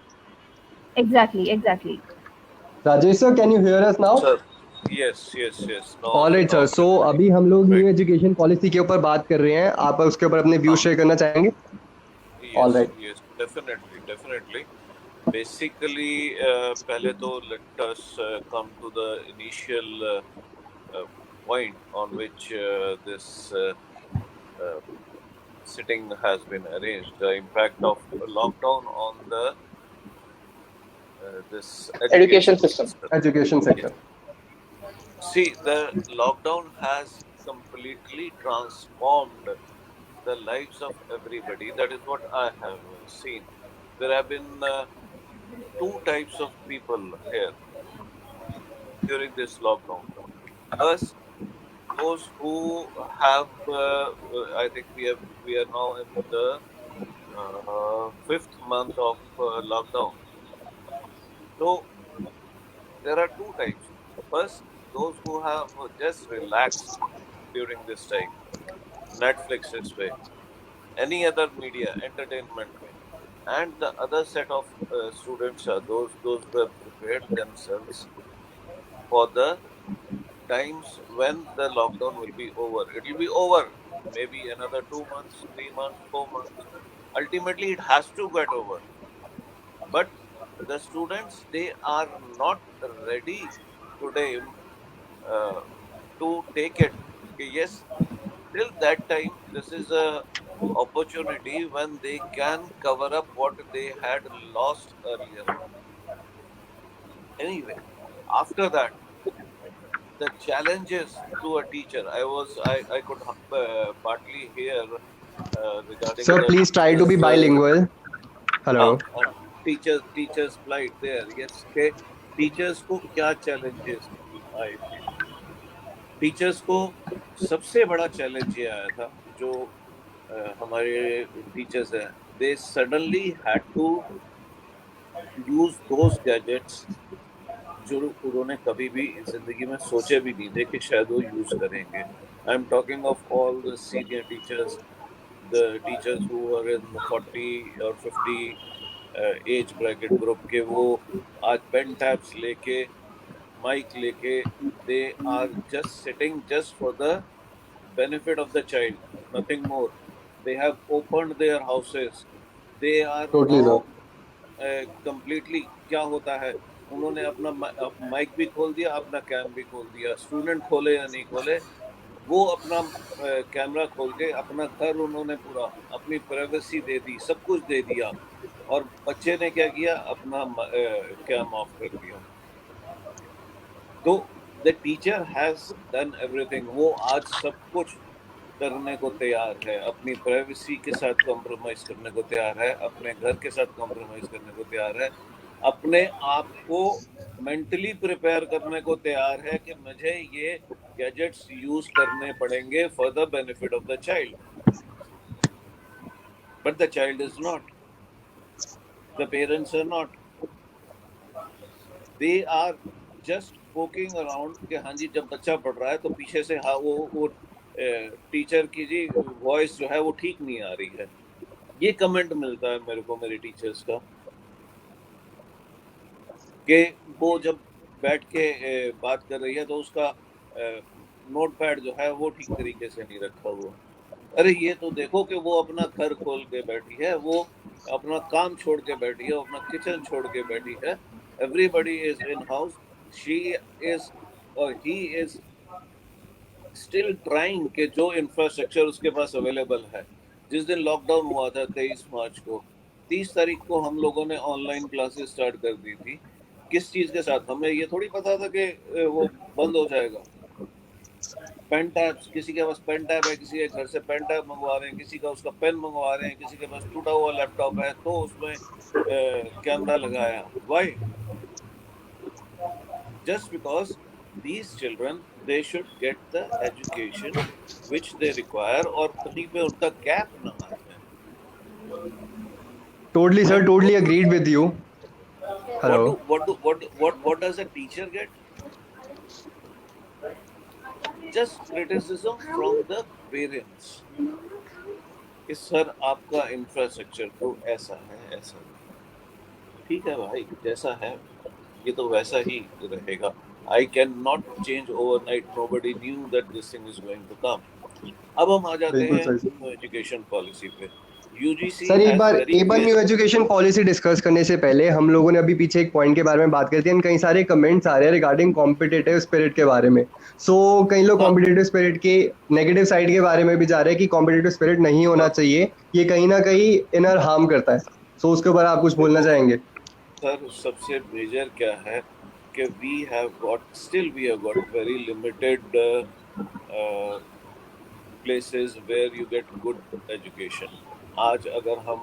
Exactly. Rajesh sir, can you hear us now? Yes. All right sir, so अभी हम लोग न्यू एजुकेशन पॉलिसी के ऊपर बात कर रहे हैं, आप उसके ऊपर अपने व्यूज शेयर करना चाहेंगे? All right. Definitely. Basically, पहले तो let us come to the initial point on which this uh, sitting has been arranged. The impact of lockdown on the this Education education system. system. Education sector. See, the lockdown has completely transformed the lives of everybody. That is what I have seen. There have been two types of people here during this lockdown. First, those who have, I think we are now in the fifth month of lockdown. So there are two types. First, those who have just relaxed during this time, Netflix is way, any other media, entertainment way. And the other set of students are those who have prepared themselves for the times when the lockdown will be over. It will be over maybe another 2 months, 3 months, 4 months. Ultimately, it has to get over. But the students, they are not ready today uh, to take it. Okay, yes, till that time, this is a opportunity when they can cover up what they had lost earlier. Anyway, after that, the challenges to a teacher. I could partly hear regarding Sir, the please try to be teachers. bilingual. हाँ, Hello. Teachers plight there. Yes, के टीचर्स को क्या challenges आए थे? टीचर्स को सबसे बड़ा चैलेंज ये आया था जो हमारे टीचर्स हैं. They suddenly had to use those gadgets जो उन्होंने कभी भी जिंदगी में सोचे भी नहीं थे कि शायद वो यूज करेंगे. I am talking of all the senior teachers, the teachers who are in 40 और 50 एज ब्रैकेट ग्रुप के. वो आज पेन टैब्स लेके, माइक लेके, they are just sitting just for the benefit of the child, nothing more. They have opened their houses. They are Totally, now sir. completely. क्या होता है, उन्होंने अपना माइक भी खोल दिया, अपना कैम भी खोल दिया. स्टूडेंट खोले या नहीं खोले, वो अपना कैमरा खोल के अपना घर उन्होंने पूरा अपनी प्राइवेसी दे दी, सब कुछ दे दिया. और बच्चे ने क्या किया, अपना कैम ऑफ कर दिया. तो the teacher has done everything. वो आज सब कुछ करने को तैयार है, अपनी प्राइवेसी के साथ कॉम्प्रोमाइज करने को तैयार है, अपने घर के साथ कॉम्प्रोमाइज करने को तैयार है, अपने आप को मेंटली प्रिपेयर करने को तैयार है कि मुझे ये गैजेट्स यूज करने पड़ेंगे for the benefit of the child. But the child is not, the parents are not. They are just poking around कि हाँ जी, जब बच्चा पढ़ रहा है तो पीछे से हाँ वो टीचर की जी वॉइस जो है वो ठीक नहीं आ रही है. ये कमेंट मिलता है मेरे को मेरे टीचर्स का कि वो जब बैठ के बात कर रही है तो उसका नोट पैड जो है वो ठीक तरीके से नहीं रखा हुआ. अरे ये तो देखो कि वो अपना घर खोल के बैठी है, वो अपना काम छोड़ के बैठी है, अपना किचन छोड़ के बैठी है. Everybody is in house. She is और ही इज स्टिल ट्राइंग कि जो इंफ्रास्ट्रक्चर उसके पास अवेलेबल है. जिस दिन लॉकडाउन हुआ था 23 मार्च को, 30 तारीख को हम लोगों ने ऑनलाइन क्लासेस स्टार्ट कर दी थी. किस चीज़ के साथ? हमें ये थोड़ी पता था कि वो बंद हो जाएगा. पेन टैब्स, किसी के पास पेन टैब है, किसी के घर से पेन टैब मंगवा रहे हैं, किसी का उसका पेन मंगवा रहे हैं, किसी के पास टूटा हुआ लैपटॉप है तो उसमें कैमरा लगाया. Why? Just because these children, they should get the education which they require और कहीं पे उनका gap ना आ जाए. Totally, sir. Totally agreed with you. Hello. What does a teacher get? Just criticism from the parents कि सर आपका इंफ्रास्ट्रक्चर तो ऐसा है, ऐसा नहीं. ठीक है भाई, जैसा है ये तो वैसा ही रहेगा. I cannot change overnight. Nobody knew that this thing is going to come. अब हम आ जाते हैं एजुकेशन पॉलिसी पे. UGC सर एक has bar very new clear. Education policy discuss करने से पहले हम लोगों ने अभी पीछे एक पॉइंट के बारे में बात करी थी एंड कई सारे कमेंट्स आ रहे हैं रिगार्डिंग कॉम्पिटिटिव स्पिरिट के बारे में। सो कई लोग हाँ, कॉम्पिटिटिव स्पिरिट के नेगेटिव साइड के बारे में भी जा रहे हैं कि कॉम्पिटिटिव स्पिरिट नहीं होना चाहिए, ये कहीं ना कहीं इनर हार्म करता है। सो उसके ऊपर आप कुछ बोलना देखो चाहेंगे? सर, सबसे मेजर क्या है कि we have got very limited places where you get good education. आज अगर हम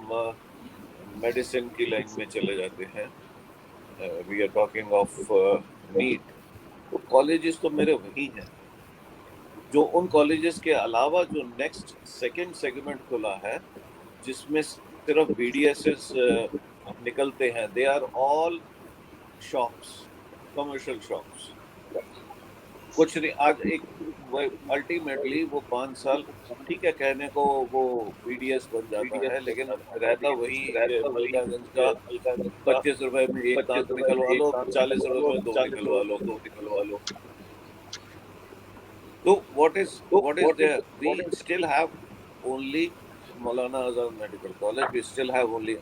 मेडिसिन की लाइन में चले जाते हैं, we are talking of NEET, तो कॉलेजेस तो मेरे वही हैं। जो उन कॉलेजेस के अलावा जो नेक्स्ट सेकंड सेगमेंट खुला है जिसमें सिर्फ BDSs निकलते हैं, they are all shops, commercial shops. कुछ नहीं, आज एक अल्टीमेटली वो 5 साल ठीक है कहने को वो BDS बन जाता है, लेकिन रहता वही मलिकागंज का 25 रुपए में एक दांत निकलवा लो, 40 रुपए में दो निकलवा लो। तो what is there? We still have only Maulana Azad Medical College, we still have only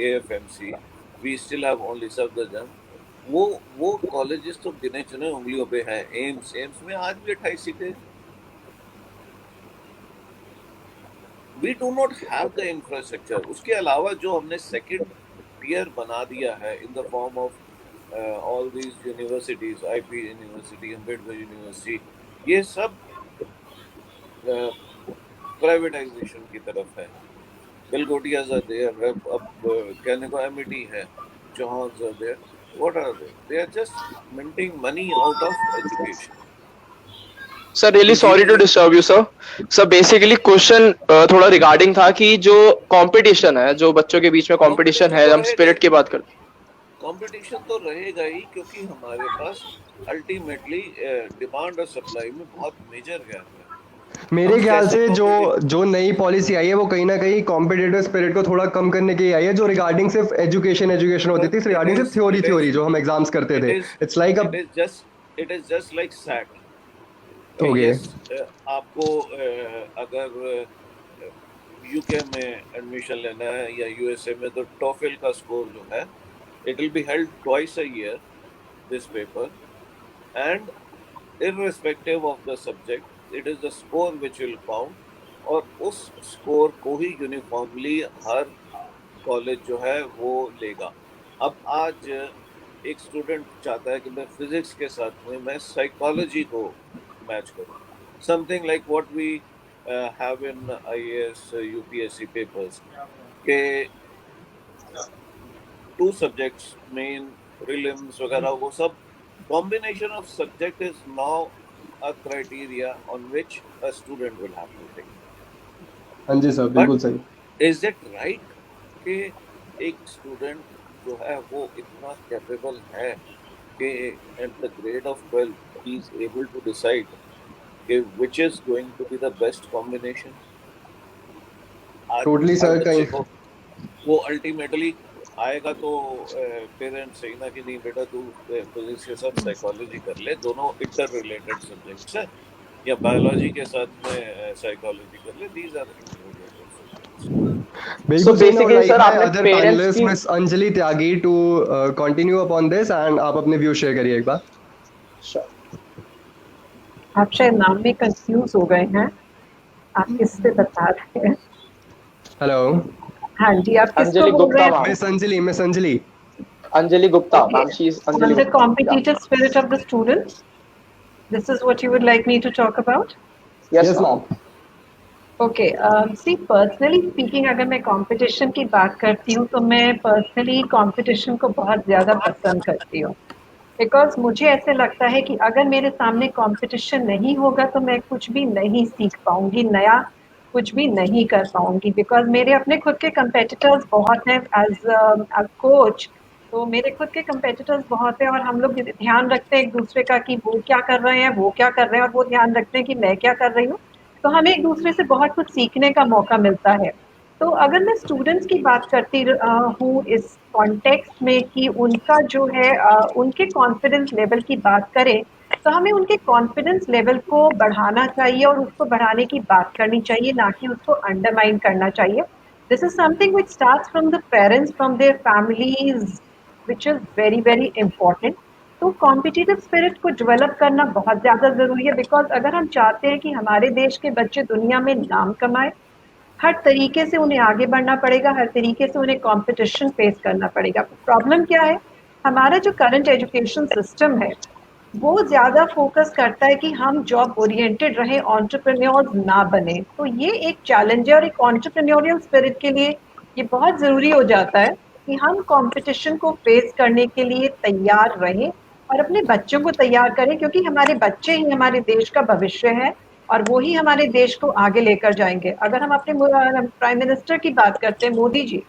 AFMC, we still have only Safdarjung। वो कॉलेजेस तो गिने चुने उंगलियों पे हैं। एम्स में आज भी 28 सीटें। We do not have the infrastructure. उसके अलावा जो हमने सेकंड टियर बना दिया है in the form of all these universities, IP university, Ambedkar university, ये सब प्राइवेटाइजेशन की तरफ है। गलगोटियाज आर देयर, अब कहने को MET है, Chauhan are there. What are they? They are just minting money out of education. Sir really sorry to disturb you sir. Sir basically question थोड़ा रिगार्डिंग था कि जो कंपटीशन है, जो बच्चों के बीच में कंपटीशन है, हम स्पिरिट की बात करते हैं। कंपटीशन तो रहेगा ही, क्योंकि हमारे पास अल्टीमेटली डिमांड और सप्लाई में बहुत मेजर गैप है। मेरे ख्याल से जो नई पॉलिसी आई है वो कहीं ना कहीं कॉम्पिटिटिव स्पिरिट को थोड़ा कम करने की आई है, जो रिगार्डिंग सिर्फ एजुकेशन होती थी, रिगार्डिंग सिर्फ थ्योरी जो हम एग्जाम्स करते थे। It's like it is just like SAT. Okay, आपको अगर UK में एडमिशन लेना है या USA में, तो TOEFL का स्कोर जो है, it will be held twice a year this paper, and irrespective of the subject, it is the score which will count, और उस स्कोर को ही यूनिफॉर्मली हर कॉलेज जो है वो लेगा। अब आज एक स्टूडेंट चाहता है कि मैं फिजिक्स के साथ में मैं साइकोलॉजी को मैच करूं, something like what we have in IAS UPSC papers के 2 सब्जेक्ट्स, मेन प्रीलिम्स वगैरह, वो सब combination of subject is now a criteria on which a student will have to take. हाँ जी सर, बिल्कुल सही। Is it right कि एक स्टूडेंट जो है वो इतना कैपेबल है कि at the grade of 12 he is able to decide कि which is going to be the best combination? Totally sir, कहीं वो अल्टीमेटली आएगा तो पेरेंट्स सही ना कि नहीं बेटा तू फिजिक्स के साथ साइकोलॉजी कर ले, दोनों इंटर रिलेटेड सब्जेक्ट्स है, या बायोलॉजी के साथ में साइकोलॉजी कर ले, दीज आर बिल्कुल सही। नाउ लाइक आपने अदर पेरेंट्स पैनलिस्ट की miss Anjali Tyagi to continue upon this, and आप अपने व्यू शेयर करिए एक बार। आप शायद नाम में कंफ्यूज हो गए हैं, आप किससे बता रहे हैं? हेलो, हाँ जी, आप अंजलि किसको बोल रहे गुप्ता हैं? Miss Anjali Anjali Gupta Okay. Ma'am, she is Anjali The Gupta. competitive spirit of the students. This is what you would like me to talk about? Yes yes ma'am. Ma'am. Okay, see personally speaking, अगर मैं कंपटीशन की बात करती हूँ तो मैं पर्सनली कंपटीशन को बहुत ज़्यादा पसंद करती हूँ, बिकॉज मुझे ऐसे लगता है कि अगर मेरे सामने कंपटीशन नहीं होगा तो मैं कुछ भी नहीं सीख पाऊँगी, नया कुछ भी नहीं कर पाऊँगी, बिकॉज मेरे अपने खुद के कंपेटिटर्स बहुत हैं। एज कोच तो मेरे खुद के कंपेटिटर्स बहुत हैं, और हम लोग ध्यान रखते हैं एक दूसरे का कि वो क्या कर रहे हैं, वो क्या कर रहे हैं, और वो ध्यान रखते हैं कि मैं क्या कर रही हूँ, तो हमें एक दूसरे से बहुत कुछ सीखने का मौका मिलता है। तो अगर मैं स्टूडेंट्स की बात करती हूँ इस कॉन्टेक्स्ट में कि उनका जो है उनके कॉन्फिडेंस लेवल की बात करें, तो हमें उनके कॉन्फिडेंस लेवल को बढ़ाना चाहिए और उसको बढ़ाने की बात करनी चाहिए, ना कि उसको अंडरमाइन करना चाहिए। This is something which starts from the parents, from their families, which is very very important. तो कॉम्पिटिटिव स्पिरिट को डेवलप करना बहुत ज़्यादा ज़रूरी है, बिकॉज अगर हम चाहते हैं कि हमारे देश के बच्चे दुनिया में नाम कमाए, हर तरीके से उन्हें आगे बढ़ना पड़ेगा, हर तरीके से उन्हें कंपटीशन फेस करना पड़ेगा. प्रॉब्लम क्या है, हमारा जो करंट एजुकेशन सिस्टम है वो ज़्यादा फोकस करता है कि हम जॉब ओरिएंटेड रहें, एंटरप्रेन्योर्स ना बने. तो ये एक चैलेंज है, और एक एंटरप्रेन्योरियल स्पिरिट के लिए ये बहुत ज़रूरी हो जाता है कि हम कंपटीशन को फेस करने के लिए तैयार रहें और अपने बच्चों को तैयार करें, क्योंकि हमारे बच्चे ही हमारे देश का भविष्य है और वो ही हमारे देश को आगे लेकर जाएंगे. अगर हम अपने प्राइम मिनिस्टर की बात करते हैं, मोदी जी,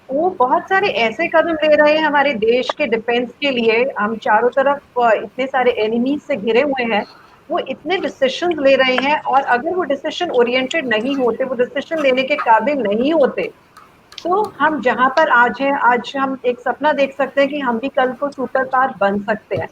वो बहुत सारे ऐसे कदम ले रहे हैं हमारे देश के डिफेंस के लिए. हम चारों तरफ इतने सारे एनिमीज से घिरे हुए हैं, वो इतने डिसीजन ले रहे हैं, और अगर वो डिसीजन ओरिएंटेड नहीं होते, वो डिसीजन लेने के काबिल नहीं होते, तो हम जहाँ पर आज हैं, आज हम एक सपना देख सकते हैं कि हम भी कल को सुपर पावर बन सकते हैं.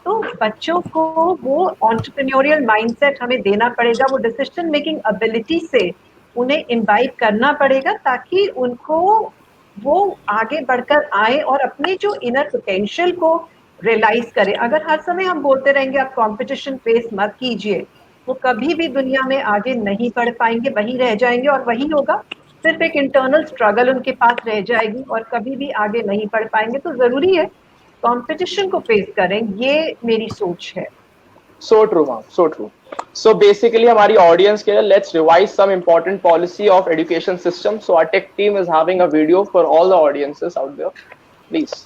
तो बच्चों को वो एंटरप्रेन्योरियल माइंडसेट हमें देना पड़ेगा, वो डिसीजन मेकिंग एबिलिटी से उन्हें इनवाइट करना पड़ेगा, ताकि उनको वो आगे बढ़कर आए और अपने जो इनर पोटेंशियल को रियलाइज करें. अगर हर समय हम बोलते रहेंगे आप कंपटीशन फेस मत कीजिए, वो कभी भी दुनिया में आगे नहीं बढ़ पाएंगे, वही रह जाएंगे, और वही होगा, सिर्फ एक इंटरनल स्ट्रगल उनके पास रह जाएगी और कभी भी आगे नहीं बढ़ पाएंगे. तो जरूरी है कंपटीशन को फेस करें, ये मेरी सोच है. So true, ma'am. So true. So basically, हमारी audience के लिए let's revise some important policy of education system. So our tech team is having a video for all the audiences out there. Please.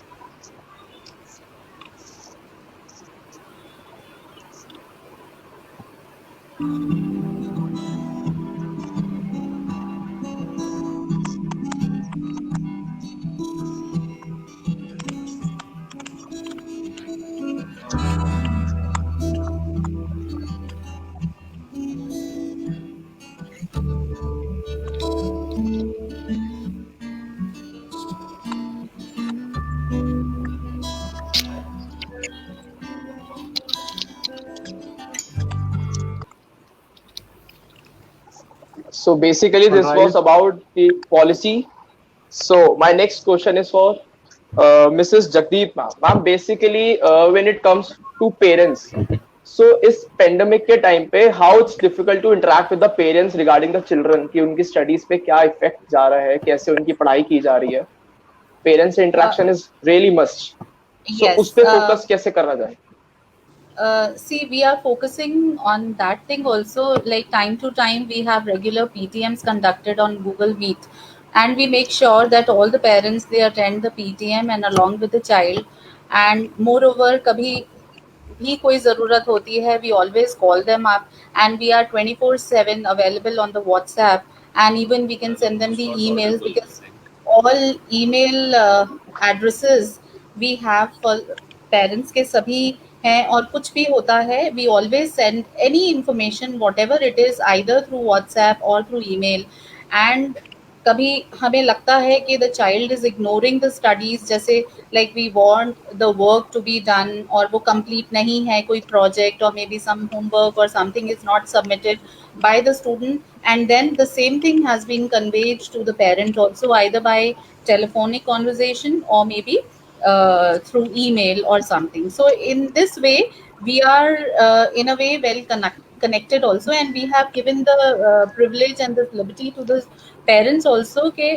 So basically, this Alright. was about the policy. So my next question is for Mrs. Jagdeep, ma'am. Ma'am, basically, when it comes to parents, so इस pandemic के time पे how it's difficult to interact with the parents regarding the children, कि उनकी studies पे क्या effect जा रहा है, कैसे उनकी पढ़ाई की जा रही है. Parents से interaction is really must. So Yes, उस पे focus कैसे करना जाए? See, we are focusing on that thing also. Like time to time, we have regular PTMs conducted on Google Meet, and we make sure that all the parents they attend the PTM and along with the child. And moreover, कभी भी कोई ज़रूरत होती है, we always call them up, and we are 24/7 available on the WhatsApp, and even we can send them the emails, because all email addresses we have for parents के सभी हैं, और कुछ भी होता है we always send any information whatever it is either through WhatsApp or through email. And कभी हमें लगता है कि the child is ignoring the studies, जैसे like we want the work to be done और वो complete नहीं है, कोई project or maybe some homework or something is not submitted by the student, and then the same thing has been conveyed to the parent also, either by telephonic conversation or maybe through email or something. So in this way we are in a way well connected also, and we have given the privilege and the liberty to the parents also कि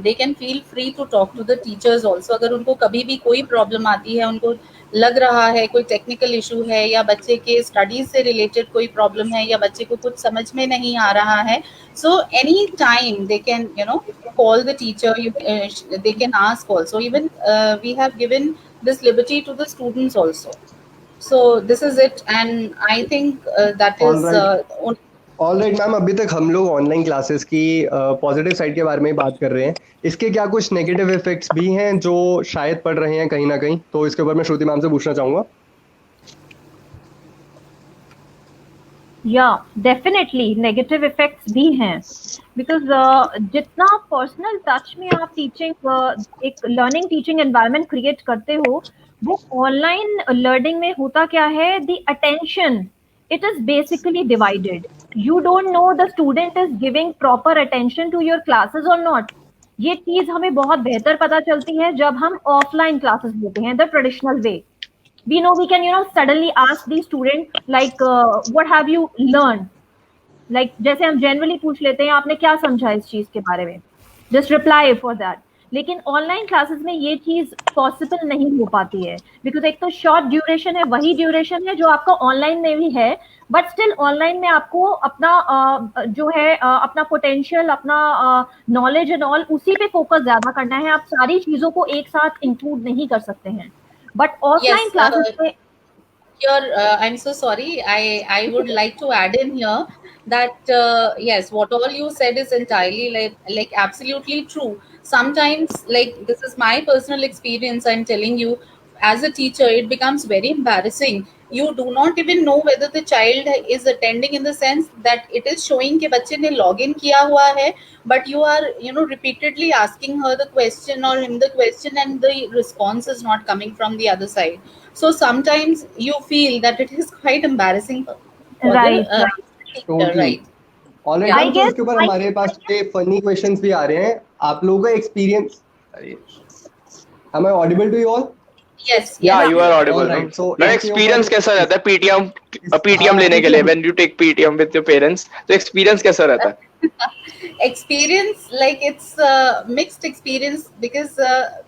they can feel free to talk to the teachers also. अगर उनको कभी भी कोई प्रॉब्लम आती है, उनको लग रहा है कोई टेक्निकल इशू है, या बच्चे के स्टडीज से रिलेटेड कोई प्रॉब्लम है, या बच्चे को कुछ समझ में नहीं आ रहा है, so any time they can call the teacher, they can ask also. Even we have given this liberty to the students also. So this is it, and I think that is Alright. Alright ma'am, अभी तक हम लोग ऑनलाइन क्लासेस की पॉजिटिव साइड के बारे में बात कर रहे हैं. इसके क्या कुछ नेगेटिव इफेक्ट्स भी हैं जो शायद पड़ रहे हैं कहीं ना कहीं? तो इसके ऊपर मैं श्रुति मैम से पूछना चाहूँगा. या डेफिनेटली नेगेटिव इफेक्ट्स भी हैं, बिकॉज जितना पर्सनल टच में आप टीचिंग एक लर्निंग टीचिंग एनवायरनमेंट क्रिएट करते हो, वो ऑनलाइन लर्निंग में होता क्या है, the attention it is basically divided. You don't know the student is giving proper attention to your classes or not. ये चीज हमें बहुत बेहतर पता चलती है जब हम ऑफलाइन क्लासेस लेते हैं, the traditional way. We know we can, suddenly ask the student like, what have you learned? Like जैसे हम जनरली पूछ लेते हैं आपने क्या समझा इस चीज के बारे में, जस्ट रिप्लाई फॉर दैट. लेकिन ऑनलाइन क्लासेस में ये चीज पॉसिबल नहीं हो पाती है, बिकॉज एक तो शॉर्ट ड्यूरेशन है, वही ड्यूरेशन है जो आपका ऑनलाइन में भी है, बट स्टिल ऑनलाइन में आपको अपना जो है अपना पोटेंशियल, अपना नॉलेज एंड ऑल, उसी पे फोकस ज्यादा करना है. आप सारी चीजों को एक साथ इंक्लूड नहीं कर सकते हैं. बट ऑफलाइन क्लासेस में I'm so sorry. I would like to add in here that yes, what all you said is entirely like absolutely true. Sometimes, like, this is my personal experience, I'm telling you, as a teacher, it becomes very embarrassing. You do not even know whether the child is attending, in the sense that it is showing कि बच्चे ने login किया हुआ है, but you are repeatedly asking her the question or him the question, and the response is not coming from the other side. So sometimes you feel that it is quite embarrassing for Right, the teacher, Totally. right? Already I तो guess इसके ऊपर हमारे पास ये फनी क्वेश्चंस भी आ रहे हैं. आप लोगों का experience, am I audible to you all? Yes, Yeah, yes. you are audible. All right, so ना इसके एक्सपीरियंस ऊपर- कैसा रहता है पीटीएम लेने के लिए, when you take PTM with your parents, तो एक्सपीरियंस कैसा रहता है? Experience, like, it's a mixed experience, because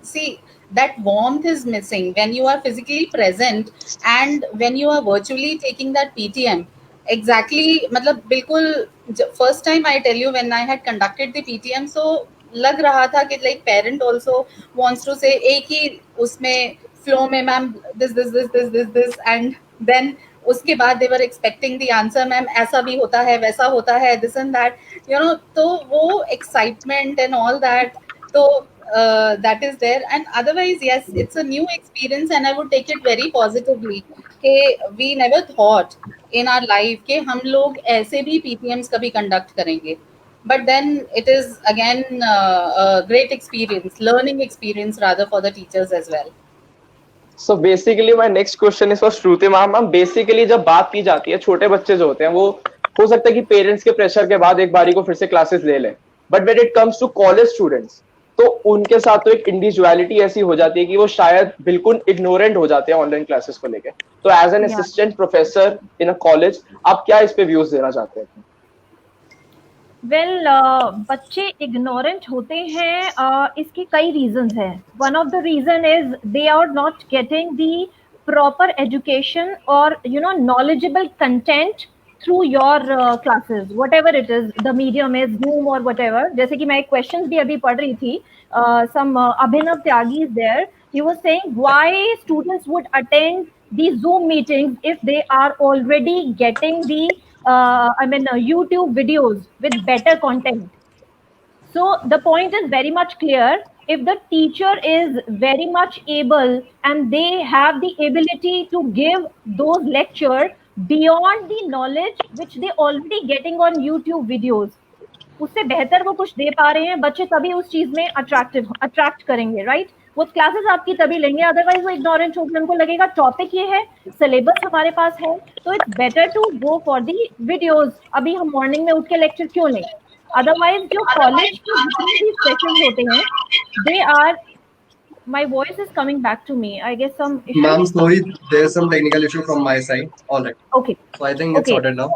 see, that warmth is missing when you are physically present and when you are virtually taking that PTM. Exactly, मतलब बिल्कुल first time I tell you, when I had conducted the PTM, so लग रहा था कि like parent also wants to say एक ही उसमें flow में मैम this and then उसके बाद they were expecting the answer, ma'am ऐसा भी होता है, वैसा होता है, this and that, तो वो excitement and all that, तो that is there. And otherwise, yes, it's a new experience and I would take it very positively कि we never thought in our life कि हम लोग ऐसे भी PTMs कभी conduct करेंगे. But then it is again a great experience, learning experience rather, for the teachers as well. So basically my next question is for Shruti ma'am. Ma'am basically जब बात की जाती है, छोटे बच्चे जो होते हैं वो हो सकता है कि पेरेंट्स के प्रेशर के बाद एक बारी को फिर से क्लासेस ले लें, but when it comes to college students, तो उनके साथ तो एक इंडिविजुअलिटी ऐसी हो जाती है कि वो शायद बिल्कुल इग्नोरेंट हो जाते हैं ऑनलाइन क्लासेस को लेके. तो as an assistant professor in a college, आप क्या इस पे व्यूज देना चाहते हैं? वेल, बच्चे इग्नोरेंट होते हैं, इसके कई रीजंस हैं. One of the reason is they are not getting the proper education और knowledgeable content through your classes, whatever it is, the medium is Zoom or whatever. जैसे कि मैं एक questions भी अभी पढ़ रही थी, some Abhinav Tyagi is there. He was saying why students would attend these Zoom meetings if they are already getting the YouTube videos with better content. So the point is very much clear. If the teacher is very much able and they have the ability to give those lectures beyond the knowledge which they already getting on YouTube videos, उससे बेहतर वो कुछ दे पा रहे हैं, बच्चे तभी उस चीज में अट्रैक्ट करेंगे, राइट? वो क्लासेस आपकी तभी लेंगे, अदरवाइज वो इग्नोरेंट होकर उनको लगेगा टॉपिक ये है, सिलेबस हमारे पास है, तो it's better to go for the videos. अभी हम मॉर्निंग में उठ के लेक्चर क्यों लें? अदरवाइज जो कॉलेज के जितने भी सेशन होते हैं, they are, my voice is coming back to me. I guess some issue. Ma'am, sorry, there's some technical issue from my side. All right. Okay. So I think it's Okay. sorted now.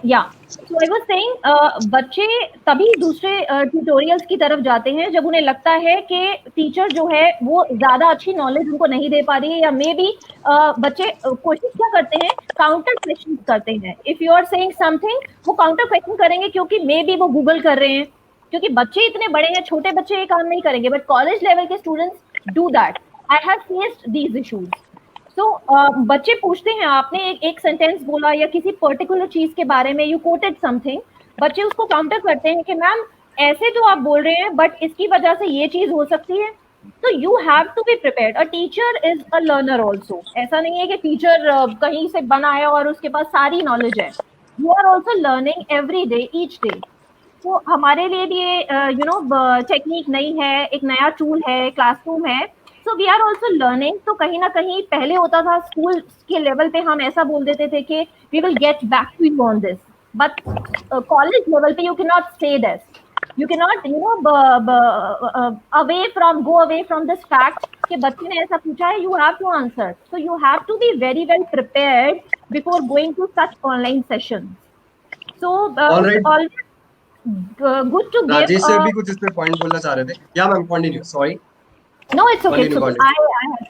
या सो आई वाज सेइंग, बच्चे तभी दूसरे ट्यूटोरियल्स की तरफ जाते हैं जब उन्हें लगता है कि टीचर जो है वो ज्यादा अच्छी नॉलेज उनको नहीं दे पा रही है, या मे बी बच्चे कोशिश क्या करते हैं, काउंटर क्वेश्चन करते हैं. If you are saying something, वो काउंटर क्वेश्चन करेंगे क्योंकि मे बी वो गूगल कर रहे हैं, क्योंकि बच्चे इतने बड़े हैं, छोटे बच्चे ये काम नहीं करेंगे, बट कॉलेज लेवल के students do that. I have faced these issues. तो बच्चे पूछते हैं, आपने एक सेंटेंस बोला या किसी पर्टिकुलर चीज के बारे में, यू कोटेड समथिंग, बच्चे उसको काउंटर करते हैं कि मैम ऐसे तो आप बोल रहे हैं बट इसकी वजह से ये चीज हो सकती है. तो you have to be prepared. A teacher is a learner also. ऐसा नहीं है कि टीचर कहीं से बना है और उसके पास सारी नॉलेज है. You are also learning every day, each day. तो हमारे लिए भी टेक्निक नई है, एक नया टूल है, क्लासरूम है. So we are also learning. तो कहीं ना कहीं पहले होता था स्कूल के लेवल पे हम ऐसा बोल देते थे कि we will get back to you on this, but college level पे you can not say this, you can not go away from this fact कि बच्चे ने ऐसा पूछा है, you have to answer. So you have to be very well prepared before going to such online session. So All it's right. Always good to give Rajesh sir भी कुछ इस पे पॉइंट बोलना चाह रहे थे। या ma'am continue, sorry. no, it's okay, it's Continue, okay.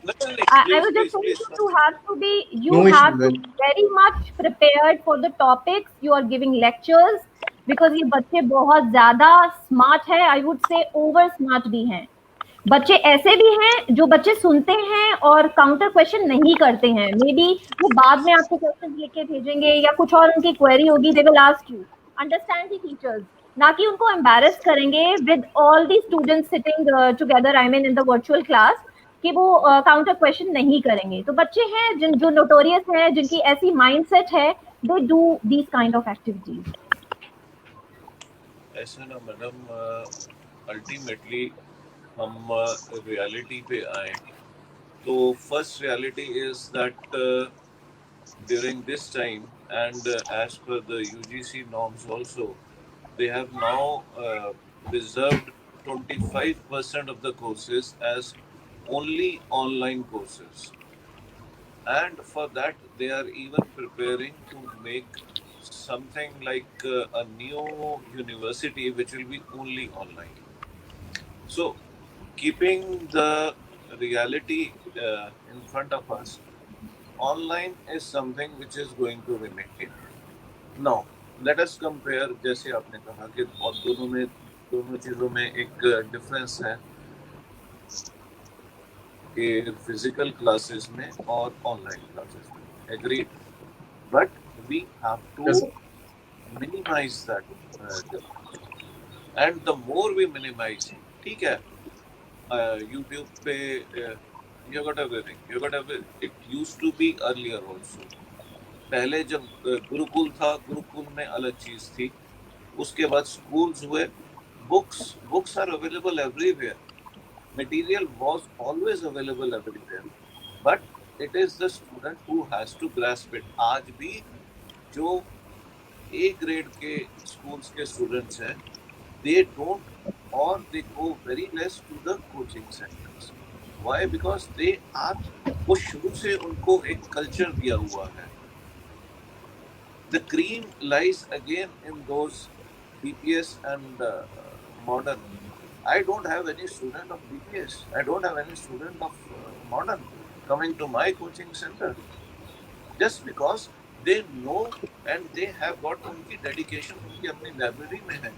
No, no, no, I was just please, saying please, that you have to be, you No issue have to then. be very much prepared for the topics you are giving lectures, because ये बच्चे बहुत ज्यादा स्मार्ट है, I would say over smart भी हैं। बच्चे ऐसे भी हैं जो बच्चे सुनते हैं और काउंटर क्वेश्चन नहीं करते हैं, मे बी वो बाद में आपको क्वेश्चन लिख के भेजेंगे या कुछ और उनकी क्वेरी होगी, they will ask you, understand the teachers, ना कि उनको एम्बैरेस करेंगे with all the students sitting together, I mean in the virtual class, कि वो काउंटर क्वेश्चन नहीं करेंगे। तो बच्चे हैं जिन जो नोटोरियस हैं, जिनकी ऐसी माइंडसेट है, they do these kind of activities. ऐसा ना मैडम, अल्टीमेटली हम रियलिटी पे आए तो first reality is that during this time and as per the UGC norms also they have now reserved 25% of the courses as only online courses, and for that they are even preparing to make something like a new university which will be only online. So keeping the reality in front of us, online is something which is going to remain. Now let us compare, जैसे आपने कहा कि और दोनों चीज़ों में एक डिफरेंस है कि फिजिकल क्लासेस में और ऑनलाइन क्लासेस में, agreed, but we have to minimise that, and the more we minimise, ठीक है, यूट्यूब पे you got everything, it used to be earlier also. पहले जब गुरुकुल था, गुरुकुल में अलग चीज थी, उसके बाद स्कूल्स हुए, books are available everywhere, material was always available everywhere, but it is the student who has to grasp it. आज भी जो ए ग्रेड के स्कूल्स के स्टूडेंट्स हैं, दे डोंट और they go very less to the coaching centres. Why? Because they are, वो शुरू से उनको एक कल्चर दिया हुआ है। The cream lies again in those BPS and modern. I don't have any student of BPS. I don't have any student of modern coming to my coaching center, just because they know and they have got उनकी dedication उनकी अपनी लाइब्रेरी में है।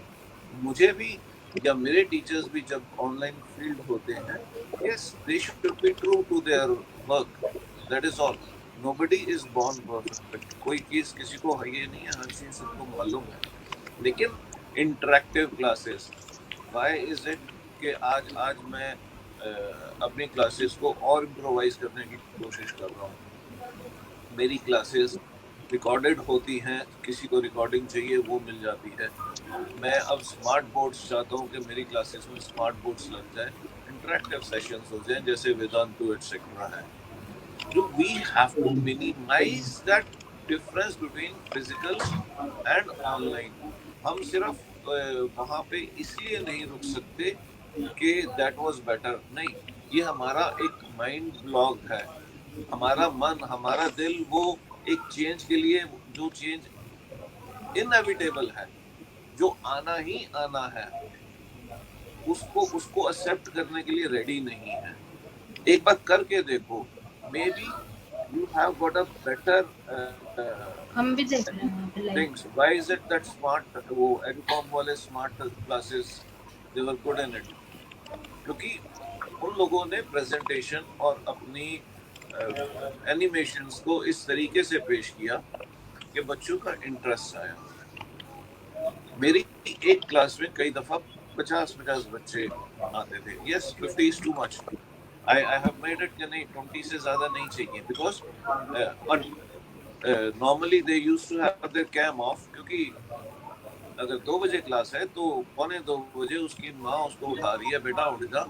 मुझे भी या मेरे टीचर्स भी जब ऑनलाइन फील्ड होते हैं, yes, they should be true to their work. That is all. Nobody is born perfect. कोई चीज़ किसी को है ये नहीं है, हर चीज़ सबको मालूम है। लेकिन interactive classes, why is it कि आज मैं अपनी क्लासेस को और इम्प्रोवाइज करने की कोशिश कर रहा हूँ। मेरी क्लासेस रिकॉर्डेड होती हैं, किसी को रिकॉर्डिंग चाहिए वो मिल जाती है। मैं अब स्मार्ट बोर्ड्स चाहता हूँ कि मेरी क्लासेस में स्मार्ट बोर्ड्स लग जाए, इंटरेक्टिव सेशंस हो जाएं, जैसे वेदांतु एटसेट्रा है। So we have to minimize that difference between physical and online. हम सिर्फ वहाँ पे इसलिए नहीं रुक सकते कि that was better, नहीं, ये हमारा एक माइंड ब्लॉक है, हमारा मन, हमारा दिल, वो एक चेंज के लिए, जो चेंज इनएविटेबल है, जो आना ही आना है, उसको एक्सेप्ट करने के लिए रेडी नहीं है। एक बार करके देखो, maybe you have got a better हम भी देख रहे हैं things. Why is it that smart वो एडुकॉम वाले smart classes they were good in it? क्योंकि उन लोगों ने प्रेजेंटेशन और अपनी एनिमेशंस को इस तरीके से पेश किया कि बच्चों का इंटरेस्ट आया। मेरी एक क्लास में कई दफा 50 बच्चे आते थे। Yes, 50 is too much. I have made it कि नहीं, 20 से ज़्यादा नहीं चाहिए, because normally they used to have their cam off, क्योंकि अगर 2 बजे क्लास है तो 1:45 बजे उसकी माँ उसको उठा रही है, बेटा उठ जा,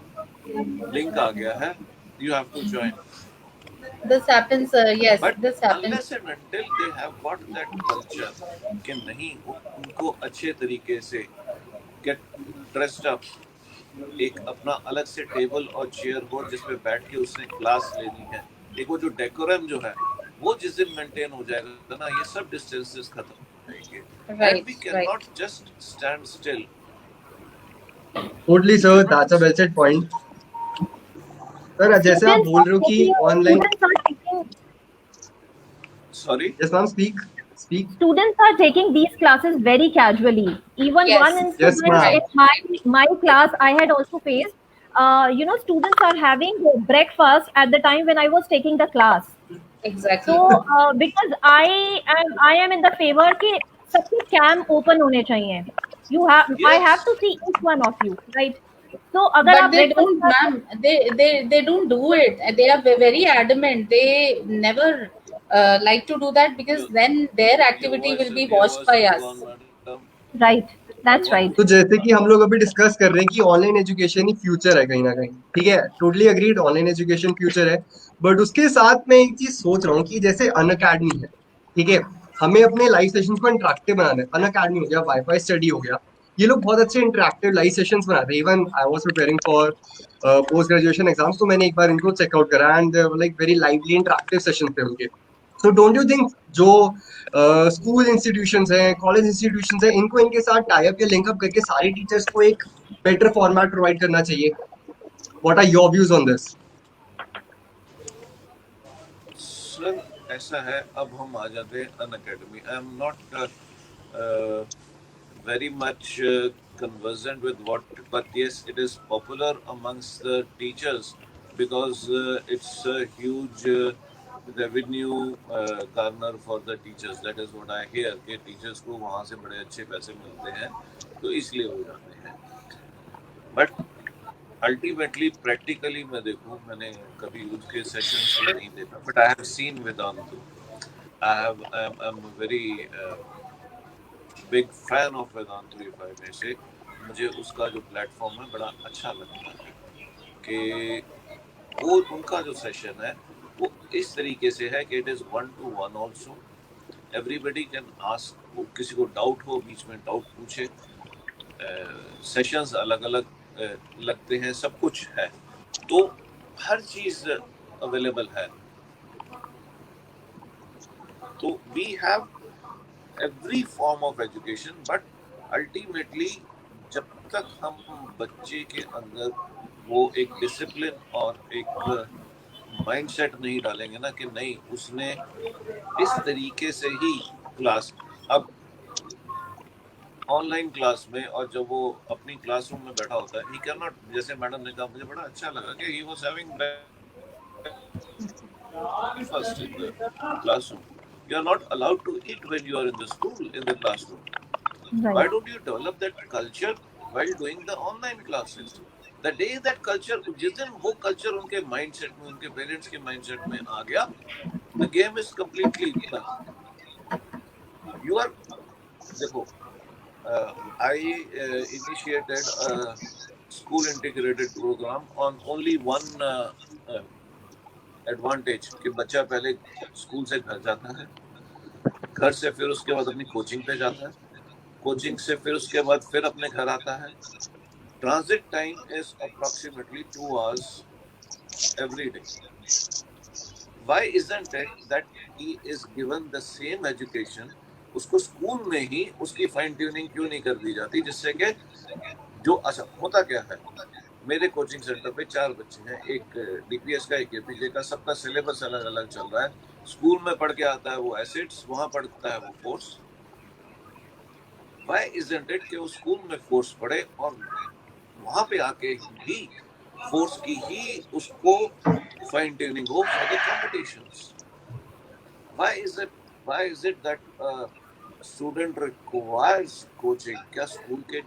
लिंक आ गया है, you have to join. This happens, yes, But this happens. unless and until they have got that culture कि नहीं उनको अच्छे तरीके से get dressed up, एक अपना अलग से टेबल और चेयर हो जिसपे बैठ के उसने क्लास लेनी है, एक वो जो डेकोरम जो है वो जिस दिन मेंटेन हो जाएगा ना, ये सब डिस्टेंसेस खत्म हो जाएंगे. And Right, we right. cannot just stand still. Totally, sir. That's a well said point. Sir जैसे आप बोल रहे हो कि online, students are taking Sorry. Yes ma'am, speak speak. students are taking these classes very casually. Even Yes. one incident Yes, ma'am. in my class I had also faced. You know, students are having breakfast at the time when I was taking the class. Exactly. So because I am in the favor कि सबके cam open होने चाहिए. I Yes. have to see each one of you, right? So अगर But आप they breakfast don't, ma'am. They don't do it. They are very adamant. They never like to do that because Your- then their activity will be watched by us. madam. right, that's right. तो जैसे कि हम लोग अभी डिस्कस कर रहे हैं कि ऑनलाइन एजुकेशन ही फ्यूचर है कहीं ना कहीं, ठीक है, totally agreed, online education future है. बट उसके साथ मैं एक चीज सोच रहा हूँ कि जैसे अनअकैडमी है, ठीक है, हमें अपने लाइव सेशंस को इंटरेक्टिव बनाना है. अनअकैडमी हो गया, वाईफाई स्टडी हो गया, ये लोग बहुत अच्छे इंटरेक्टिव लाइव सेशंस बनाते हैं. Even I was preparing for post graduation exams, तो मैंने एक बार इनको चेकआउट करा and like very lively interactive session थे उनके. सो डोंट यू थिंक जो स्कूल इंस्टीट्यूशंस हैं, कॉलेज इंस्टीट्यूशंस हैं, इनको इनके साथ टाई अप या लिंकअप करके सारे टीचर्स को एक बेटर फॉर्मेट प्रोवाइड करना चाहिए? What are your views on this? Sir ऐसा है, अब हम आ जाते हैं Unacademy. I am not very much conversant with what, but yes, it is popular amongst the teachers because it's a huge revenue garner for the teachers. That is what I hear कि teachers को वहाँ से बड़े अच्छे पैसे मिलते हैं, तो इसलिए हो जाते हैं. But ultimately practically मैं देखूँ, मैंने कभी उसके सेशंस भी नहीं देखा, but I have seen Vedantu. I'm a very big fan of Vedantu, if I may say. मुझे उसका जो प्लेटफॉर्म है बड़ा अच्छा लगता है कि वो उनका जो सेशन है वो इस तरीके से है कि it is 1-to-1 also. Everybody can ask, वो किसी को डाउट हो बीच में डाउट पूछे. सेशंस अलग अलग लगते हैं, सब कुछ है, तो हर चीज़ अवेलेबल है. तो we have every form of education, but ultimately जब तक हम बच्चे के अंदर वो एक डिसिप्लिन और एक माइंडसेट नहीं डालेंगे ना कि नहीं उसने इस तरीके से ही क्लास, अब ऑनलाइन क्लास में और जब वो अपनी क्लासरूम में बैठा होता है, he cannot, जैसे मैडम ने कहा, मुझे बड़ा अच्छा लगा कि he was having breakfast in the classroom. You are not allowed to eat when you are in the school, in the classroom. Right. Why don't you develop that culture while doing the online classes? The day that culture, जिस दिन वो culture उनके mindset में, उनके parents के mindset में आ गया, the game is completely done. You are, देखो, I initiated a school integrated program on only one advantage कि बच्चा पहले स्कूल से घर जाता है, घर से फिर उसके बाद अपनी कोचिंग पे जाता है, कोचिंग से फिर उसके बाद फिर अपने घर आता है. Transit time is approximately 2 hours every day. Why isn't it that he is given the same education? उसको स्कूल में ही उसकी फाइन ट्यूनिंग क्यों नहीं कर दी जाती, जिससे कि जो अच्छा होता क्या है, मेरे कोचिंग सेंटर पे 4 बच्चे हैं, एक डीपीएस का, एक एपीजे का, सबका सिलेबस अलग अलग चल रहा है. स्कूल में पढ़ के आता है वो एसिड्स, वहाँ पढ़ता है वो फोर्स. Why isn't it कि वो स्कूल में फोर्स पढ़े और वहाँ पे आके भी फोर्स की ही उसको फाइन ट्यूनिंग हो for the competitions? Why is it that student requires coaching? क्या स्कूल के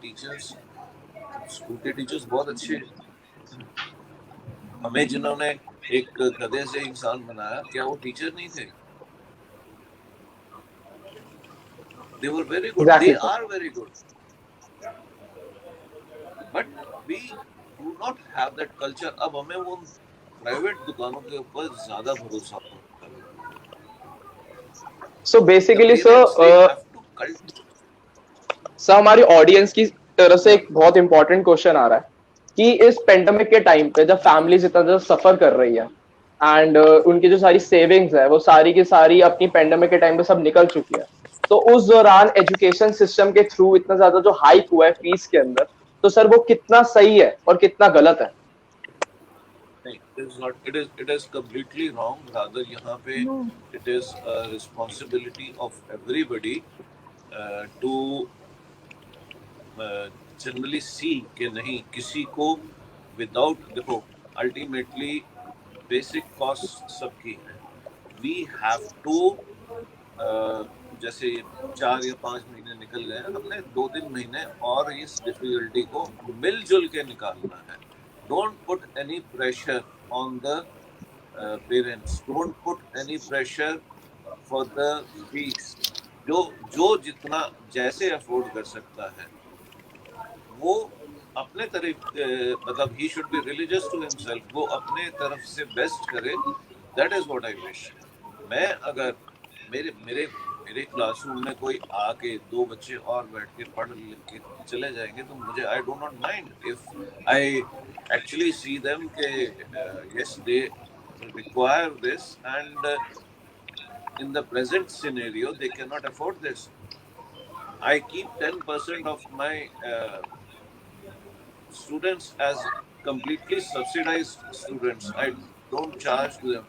टीचर्स बहुत अच्छे हैं? हमें जिन्होंने एक गधे से इंसान बनाया, क्या वो टीचर नहीं थे? They were very good. Exactly. They are very good. But we do not have that culture. अब हमें वो प्राइवेट दुकानों के ऊपर ज्यादा भरोसा होता है। So basically, The parents, they have to sir हमारी ऑडियंस की तरफ से एक बहुत इंपॉर्टेंट क्वेश्चन आ रहा है कि इस पेंडेमिक के टाइम पे जब फैमिलीज इतना ज्यादा सफर कर रही है एंड उनकी जो सारी सेविंग्स है वो सारी की सारी अपनी पेंडेमिक के टाइम पे सब निकल चुकी है, तो उस दौरान एजुकेशन सिस्टम के थ्रू इतना ज्यादा जो हाइक हुआ है फीस के अंदर, तो सर वो कितना सही है और कितना गलत है? it is completely wrong. Rather, यहाँ पे it is a responsibility of everybody to generally see कि नहीं किसी को विदाउट, देखो अल्टीमेटली बेसिक कॉस्ट सबकी है। वी हैव टू जैसे 4 या 5 महीने निकल गए, हमने 2-3 महीने और इस डिफिकल्टी को मिलजुल के निकालना है। Don't put any pressure on the parents, don't put any pressure for the fees. जो जितना जैसे अफोर्ड कर सकता है वो अपने तरफ, मतलब he should be religious to himself, वो अपने तरफ से बेस्ट करे। That is what I wish. मैं अगर मेरे क्लासरूम में कोई आके 2 बच्चे और बैठ के पढ़ लिख के चले जाएंगे तो मुझे I do not mind if I actually see them के yes they require this and in the present scenario they cannot afford this. I keep 10% of my students as completely subsidized students. I don't charge to them.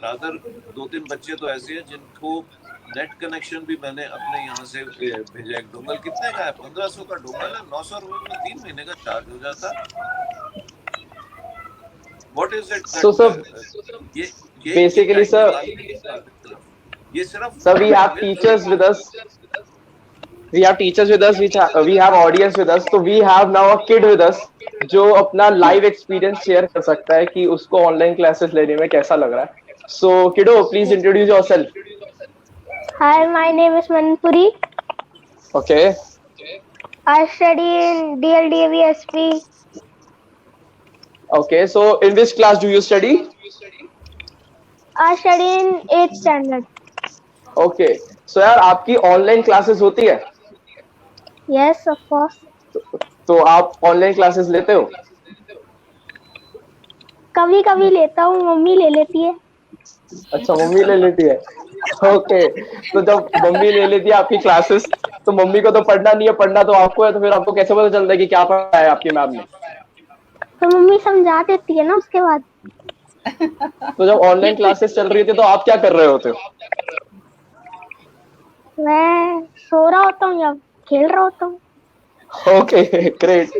Rather 2-3 बच्चे तो ऐसे हैं जिनको नेट कनेक्शन भी मैंने अपने यहाँ से भेजा। एक डोंगल कितने का है? 1500 का डोंगल है, 900 रुपए में 3 महीने का चार्ज हो जाता। What is it? So sir, ये basically sir, ये सिर्फ sir we have teachers with us. We have teachers with us, we have audience with us, so we have now a kid with us जो अपना लाइव एक्सपीरियंस शेयर कर सकता है कि उसको ऑनलाइन क्लासेस लेने में कैसा लग रहा है। So kiddo, please introduce yourself. Hi, my name is Manpuri. Okay. I study in DLDAVSP. Okay, so in which class do you study? I study in 8th standard. Okay, so यार आपकी ऑनलाइन क्लासेस होती है? Yes, of course. तो आप ऑनलाइन क्लासेस लेते हो? कभी कभी लेता हूँ, मम्मी ले लेती है। अच्छा, मम्मी ले लेती है। ओके, तो जब मम्मी ले लेती है आपकी क्लासेस, तो मम्मी को तो पढ़ना नहीं है, पढ़ना तो आपको है, तो फिर आपको कैसे पता चलता है कि क्या पढ़ा है आपकी मैम ने? तो मम्मी समझा देती है ना उसके बाद। तो जब ऑनलाइन क्लासेस चल रही थी तो आप क्या कर रहे होते हो? मैं सो रहा होता हूँ या खेल रहा होता हूँ। Okay, great.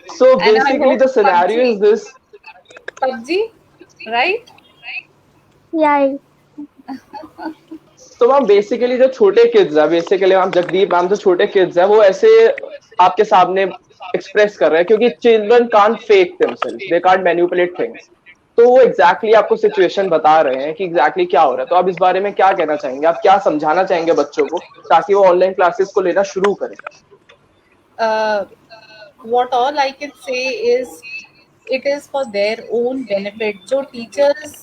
So basically the scenario is this. PUBG, right? Yeah. तो मैम बेसिकली जो छोटे किड्स है, बेसिकली मैम जगदीप मैम जो छोटे किड्स है वो ऐसे आपके सामने एक्सप्रेस कर रहे हैं क्योंकि children can't fake themselves, they can't manipulate things. तो वो एग्जैक्टली आपको सिचुएशन बता रहे हैं कि एग्जैक्टली क्या हो रहा है। तो आप इस बारे में क्या कहना चाहेंगे? आप क्या समझाना चाहेंगे बच्चों को ताकि वो ऑनलाइन क्लासेस को लेना शुरू करें? What all I can say is it is for their own benefit. जो teachers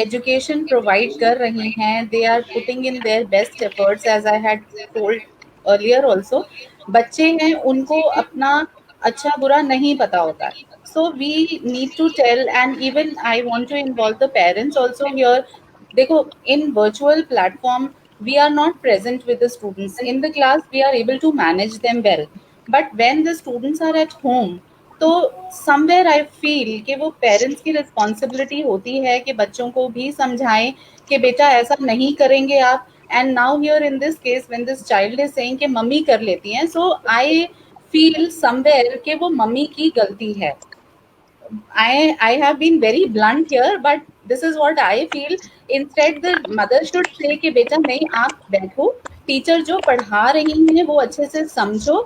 education provide कर रही हैं, they are putting in their best efforts, as I had told earlier also. बच्चे हैं, उनको अपना अच्छा बुरा नहीं पता होता है, so we need to tell, and even I want to involve the parents also here. देखो, in virtual platform we are not present with the students in the class, we are able to manage them well, but when the students are at home, तो समवेयर आई फील कि वो पेरेंट्स की रिस्पॉन्सिबिलिटी होती है कि बच्चों को भी समझाएं कि बेटा ऐसा नहीं करेंगे आप। And now here in this case when this child is saying कि मम्मी कर लेती हैं, सो आई फील समवेयर कि वो मम्मी की गलती है। I have been very blunt here, but this is what I feel. Instead, the mother should say कि बेटा नहीं, आप बैठो, टीचर जो पढ़ा रही हैं वो अच्छे से समझो,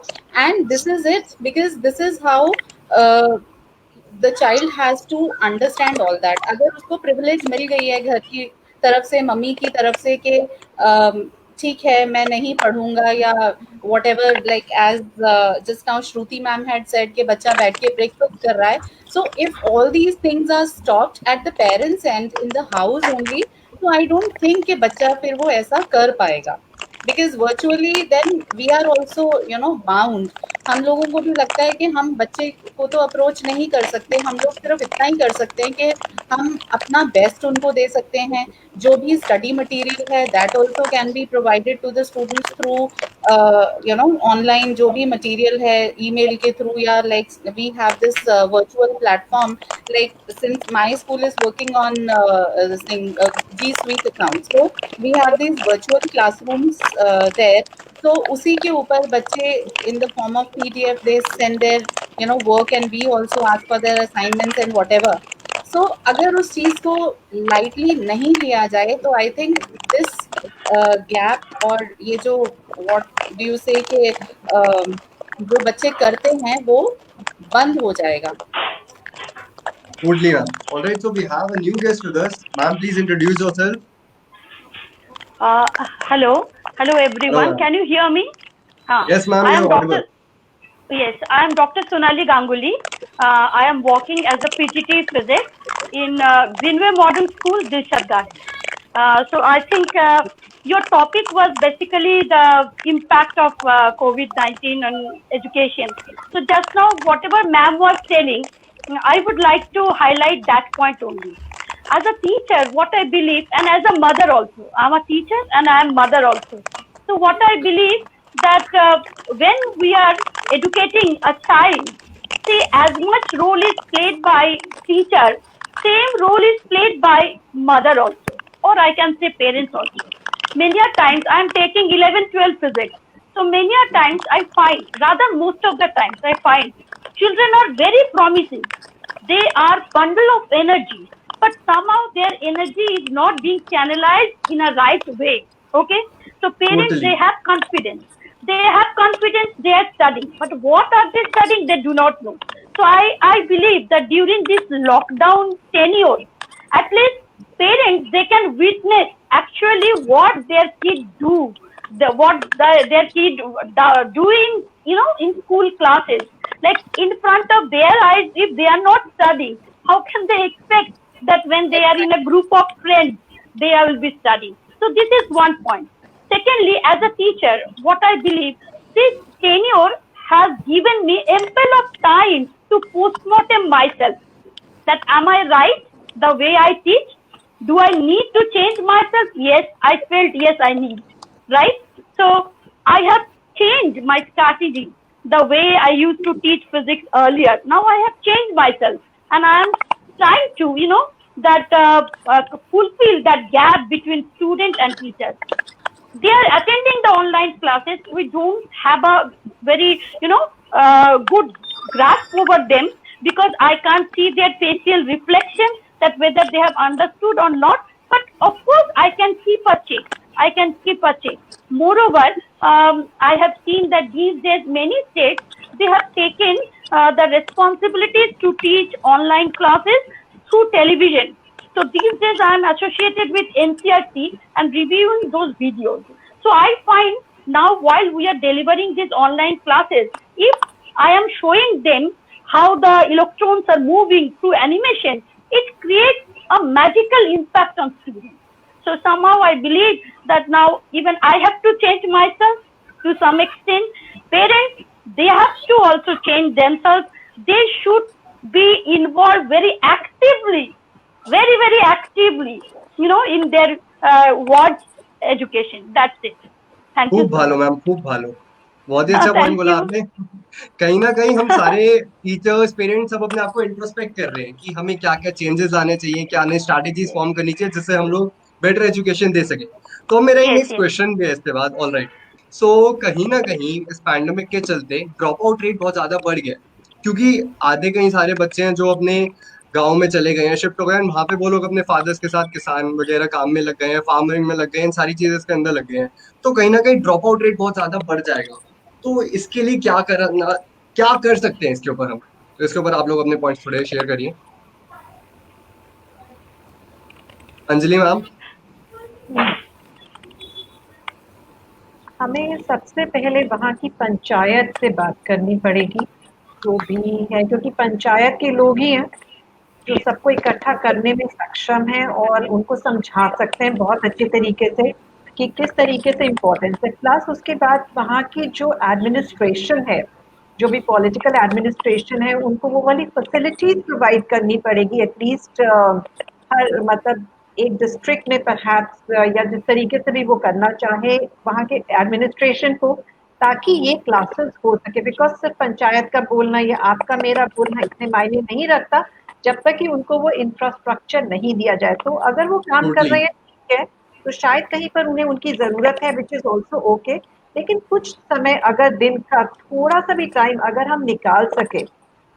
and this is it, because this is how the child has to understand all that. अगर उसको privilege मिल गई है घर की तरफ से, मम्मी की तरफ से कि ठीक है मैं नहीं पढ़ूंगा या whatever, like as just now Shruti ma'am had said कि बच्चा बैठ के ब्रेकफास्ट कर रहा है. So if all these things are stopped at the parents and in the house only, तो आई डोंट थिंक कि बच्चा फिर वो ऐसा कर पाएगा. Because virtually then we are also bound. हम लोगों को भी लगता है कि हम बच्चे को तो अप्रोच नहीं कर सकते, हम लोग सिर्फ इतना ही कर सकते हैं कि हम अपना बेस्ट उनको दे सकते हैं. जो भी स्टडी मटेरियल है that also can be provided to the students through online. जो भी मटेरियल है ईमेल के थ्रू, या like we have this virtual platform, like since my school is working on G Suite account, so we have these virtual classrooms there. तो उसी के ऊपर बच्चे in the form of PDF they send their work and we also ask for their assignments and whatever. So अगर उस चीज को lightly नहीं लिया जाए तो I think this gap और ये जो what do you say कि जो बच्चे करते हैं वो बंद हो जाएगा. Totally, ma'am. All right, so we have a new guest with us. Ma'am, please introduce yourself. Hello everyone. Hello. Can you hear me? Yes, ma'am, I am you're audible. Yes, I am Dr. Sonali Ganguly. I am working as a PGT physics in Greenway Modern School, Dilshadgarh. So I think your topic was basically the impact of COVID-19 on education. So just now, whatever ma'am was telling, I would like to highlight that point only. As a teacher, what I believe, and as a mother also, I'm a teacher and I am mother also. So what I believe that when we are educating a child, see, as much role is played by teacher, same role is played by mother also, or I can say parents also. Many a times I am taking 11, 12 physics. So many a times I find, rather most of the times I find, children are very promising. They are bundle of energy, but somehow their energy is not being channelized in a right way. Okay, so parents Totally. they have confidence. They have confidence. They are studying, but what are they studying? They do not know. So I believe that during this lockdown tenure, at least parents they can witness actually what their kids do, their kid doing, in school classes. Like in front of their eyes, if they are not studying, how can they expect that when they are in a group of friends, they will be studying? So this is one point. Secondly, as a teacher, what I believe, this tenure has given me ample of time to postmortem myself. That am I right the way I teach? Do I need to change myself? Yes, I felt yes, I need. Right? So I have changed my strategy. The way I used to teach physics earlier, now I have changed myself, and I am trying to, fulfill that gap between student and teacher. They are attending the online classes. We don't have a very, good grasp over them because I can't see their facial reflection that whether they have understood or not. But of course, I can keep a check. Moreover, I have seen that these days many states, they have taken the responsibilities to teach online classes through television. So these days I am associated with NCRT and reviewing those videos. So I find now while we are delivering these online classes, if I am showing them how the electrons are moving through animation, it creates a magical impact on students. So somehow I believe that now even I have to change myself to some extent. Parents, they have to also change themselves. They should be involved very actively, very, very actively, in their wards education. That's it. Thank you. खूब भालो मैम, खूब भालो, बहुत ही अच्छा Thank पॉइंट बोला you. आपने. कहीं ना कहीं हम सारे टीचर्स, पेरेंट्स सब अपने आप को इंट्रोस्पेक्ट कर रहे हैं कि हमें क्या क्या चेंजेस आने चाहिए, क्या नई स्ट्रैटेजीज फॉर्म करनी चाहिए जिससे हम लोग बेटर एजुकेशन दे सके. तो मेरा एक Yes, नेक्स्ट yes. क्वेश्चन भी है इसके बाद. ऑल राइट, सो कहीं ना कहीं इस पैंडेमिक के चलते ड्रॉप आउट रेट बहुत ज्यादा बढ़ गया है, क्योंकि आधे कई सारे बच्चे हैं जो अपने गांव में चले गए हैं, शिफ्ट हो गए हैं, वहां पे वो लोग अपने फादर्स के साथ किसान वगैरह काम में लग गए हैं, फार्मिंग में लग गए हैं, इन सारी चीजें इसके अंदर लग गए हैं. तो कहीं ना कहीं ड्रॉप आउट रेट बहुत ज्यादा बढ़ जाएगा. तो इसके लिए क्या कर सकते हैं इसके ऊपर हम? तो इसके ऊपर आप लोग अपने पॉइंट्स थोड़े शेयर करिए. अंजलि मैम. हमें सबसे पहले वहाँ की पंचायत से बात करनी पड़ेगी, जो भी है, क्योंकि पंचायत के लोग ही हैं जो सबको इकट्ठा करने में सक्षम हैं और उनको समझा सकते हैं बहुत अच्छे तरीके से कि किस तरीके से इम्पोर्टेंस है। प्लस उसके बाद वहाँ की जो एडमिनिस्ट्रेशन है, जो भी पॉलिटिकल एडमिनिस्ट्रेशन है, उनको वो वाली फैसिलिटीज प्रोवाइड करनी पड़ेगी एटलीस्ट हर मतलब एक डिस्ट्रिक्ट में परहैप्स या जिस तरीके से भी वो करना चाहे वहाँ के एडमिनिस्ट्रेशन को, ताकि ये क्लासेस हो सके। बिकॉज सिर्फ पंचायत का बोलना या आपका मेरा बोलना इतने मायने नहीं रखता जब तक कि उनको वो इंफ्रास्ट्रक्चर नहीं दिया जाए। तो अगर वो काम कर रहे Totally. हैं ठीक है, तो शायद कहीं पर उन्हें उनकी ज़रूरत है, विच इज़ ऑल्सो ओके। लेकिन कुछ समय अगर दिन का थोड़ा सा भी टाइम अगर हम निकाल सके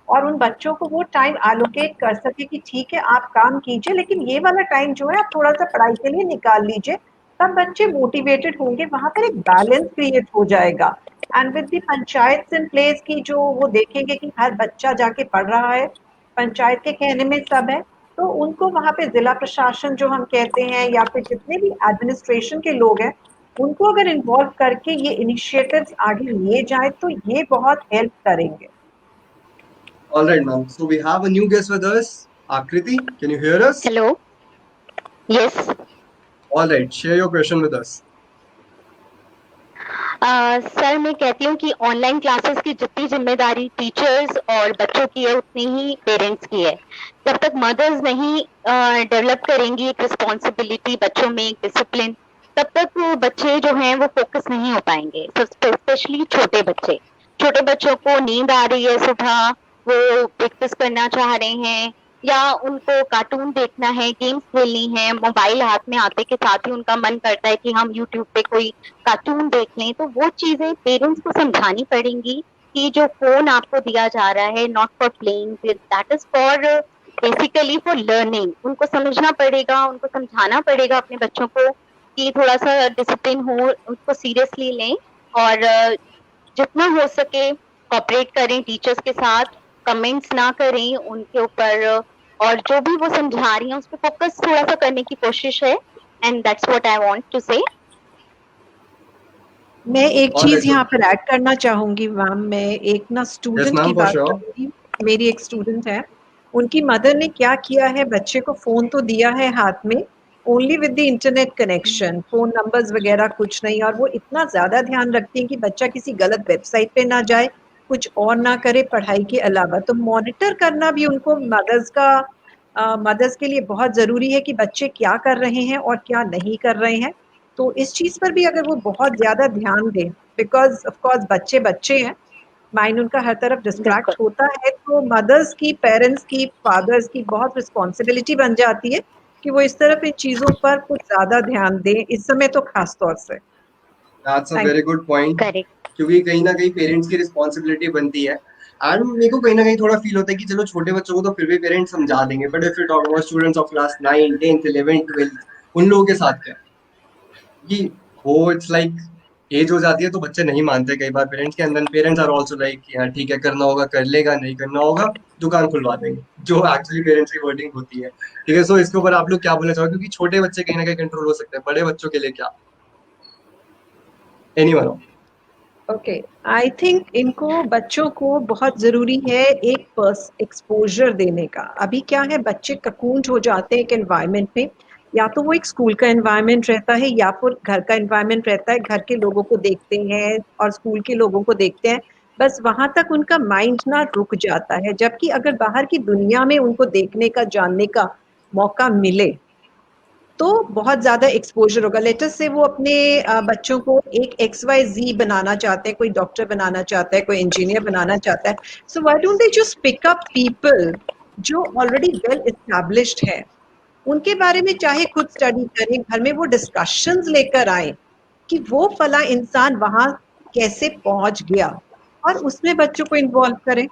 और उन बच्चों को वो टाइम एलोकेट कर सके कि ठीक है आप काम कीजिए, लेकिन ये वाला टाइम जो है आप थोड़ा सा पढ़ाई के लिए निकाल लीजिए, तब बच्चे मोटिवेटेड होंगे, वहाँ पर एक बैलेंस क्रिएट हो जाएगा। And with the panchayat in place की जो वो देखेंगे कि हर बच्चा जाके पढ़ रहा है, पंचायत के कहने में सब है, तो उनको वहाँ पे जिला प्रशासन जो हम कहते हैं या फिर जितने भी एडमिनिस्ट्रेशन के लोग हैं, उनको अगर इन्वॉल्व करके ये इनिशिएटिव्स आगे लिए जाए तो ये बहुत हेल्प करेंगे। All right, ma'am. So we have a new guest with us. Akriti, can you hear us? Hello, yes. All right, share your question with us. Sir मैं कहती हूँ कि ऑनलाइन क्लासेस की जितनी जिम्मेदारी टीचर्स और बच्चों की है उतनी ही पेरेंट्स की है। जब तक मदर्स नहीं डेवलप करेंगी एक रिस्पॉन्सिबिलिटी बच्चों में, एक डिसिप्लिन, तब तक वो बच्चे जो हैं वो फोकस नहीं हो पाएंगे। स्पेशली छोटे बच्चे, छोटे बच्चों को नींद आ रही है सुबह, वो ब्रेकफास्ट करना चाह रहे हैं या उनको कार्टून देखना है, गेम्स खेलनी है, मोबाइल हाथ में आते के साथ ही उनका मन करता है कि हम यूट्यूब पे कोई कार्टून देख लें। तो वो चीजें पेरेंट्स को समझानी पड़ेंगी कि जो फोन आपको दिया जा रहा है not for playing, that is for basically for learning. उनको समझना पड़ेगा, उनको समझाना पड़ेगा अपने बच्चों को कि थोड़ा सा डिसिप्लिन हो, उसको सीरियसली लें और जितना हो सके कोऑपरेट करें टीचर्स के साथ, कमेंट्स ना करें उनके ऊपर और जो भी वो समझा रही हैं उस पर फोकस थोड़ा सा करने की कोशिश है। And that's what I want to say. मैं एक All चीज right, so यहाँ पर ऐड करना चाहूंगी मैम। मैं एक ना yes, स्टूडेंट की ma'am, for बात sure. करूंगी। मेरी एक स्टूडेंट है, उनकी मदर ने क्या किया है, बच्चे को फोन तो दिया है हाथ में, only with the internet connection, phone numbers वगैरह कुछ नहीं। और वो इतना ज्यादा ध्यान रखती है कि बच्चा किसी गलत वेबसाइट पे ना जाए, कुछ और ना करे पढ़ाई के अलावा। तो मॉनिटर करना भी उनको मदर्स के लिए बहुत जरूरी है कि बच्चे क्या कर रहे हैं और क्या नहीं कर रहे हैं। तो इस चीज पर भी अगर वो बहुत ज्यादा ध्यान दें, बिकॉज ऑफ कोर्स बच्चे बच्चे हैं, माइंड उनका हर तरफ डिस्ट्रैक्ट होता है, तो मदर्स की, पेरेंट्स की, फादर्स की बहुत रिस्पॉन्सिबिलिटी बन जाती है कि वो इस तरफ इन चीजों पर कुछ ज्यादा ध्यान दें, इस समय तो खास तौर से। That's a thank very good point. Correct. क्योंकि कहीं ना कहीं पेरेंट्स की रिस्पॉन्सिबिलिटी बनती है। एंड मेरे को कहीं ना कहीं थोड़ा फील होता है कि चलो छोटे बच्चों को तो फिर भी पेरेंट्स समझा देंगे, but if you talk about students of class 9, 10th, 11th, 12th, उन लोगों के साथ क्या कि वो इट्स लाइक एज हो जाती है तो बच्चे नहीं मानते कई बार पेरेंट्स के अंदर। पेरेंट्स आर आल्सो लाइक हाँ ठीक है, करना होगा कर लेगा, नहीं करना होगा दुकान खुलवा देंगे, जो एक्चुअली पेरेंट्स की वर्डिंग होती है। ठीक है, सो इसके ऊपर आप लोग क्या बोलना चाहोगे? क्योंकि छोटे बच्चे कहीं ना कहीं कंट्रोल हो सकते हैं, बड़े बच्चों के लिए क्या? एनीवन? ओके, आई थिंक इनको बच्चों को बहुत ज़रूरी है एक एक्सपोजर देने का। अभी क्या है, बच्चे ककून हो जाते हैं एक एनवायरनमेंट में, या तो वो एक स्कूल का एनवायरनमेंट रहता है या फिर घर का एनवायरनमेंट रहता है, घर के लोगों को देखते हैं और स्कूल के लोगों को देखते हैं, बस वहाँ तक उनका माइंड ना रुक जाता है। जबकि अगर बाहर की दुनिया में उनको देखने का, जानने का मौका मिले तो बहुत ज़्यादा एक्सपोजर होगा। लेटर से वो अपने बच्चों को एक XYZ बनाना चाहते हैं, कोई डॉक्टर बनाना चाहता है, कोई इंजीनियर बनाना चाहता है, so why don't they just pick up people जो ऑलरेडी वेल एस्टैब्लिश्ड है, उनके बारे में चाहे खुद स्टडी करें, घर में वो डिस्कशंस लेकर आए कि वो फला इंसान वहां कैसे पहुंच गया, और उसमें बच्चों को इन्वॉल्व करें।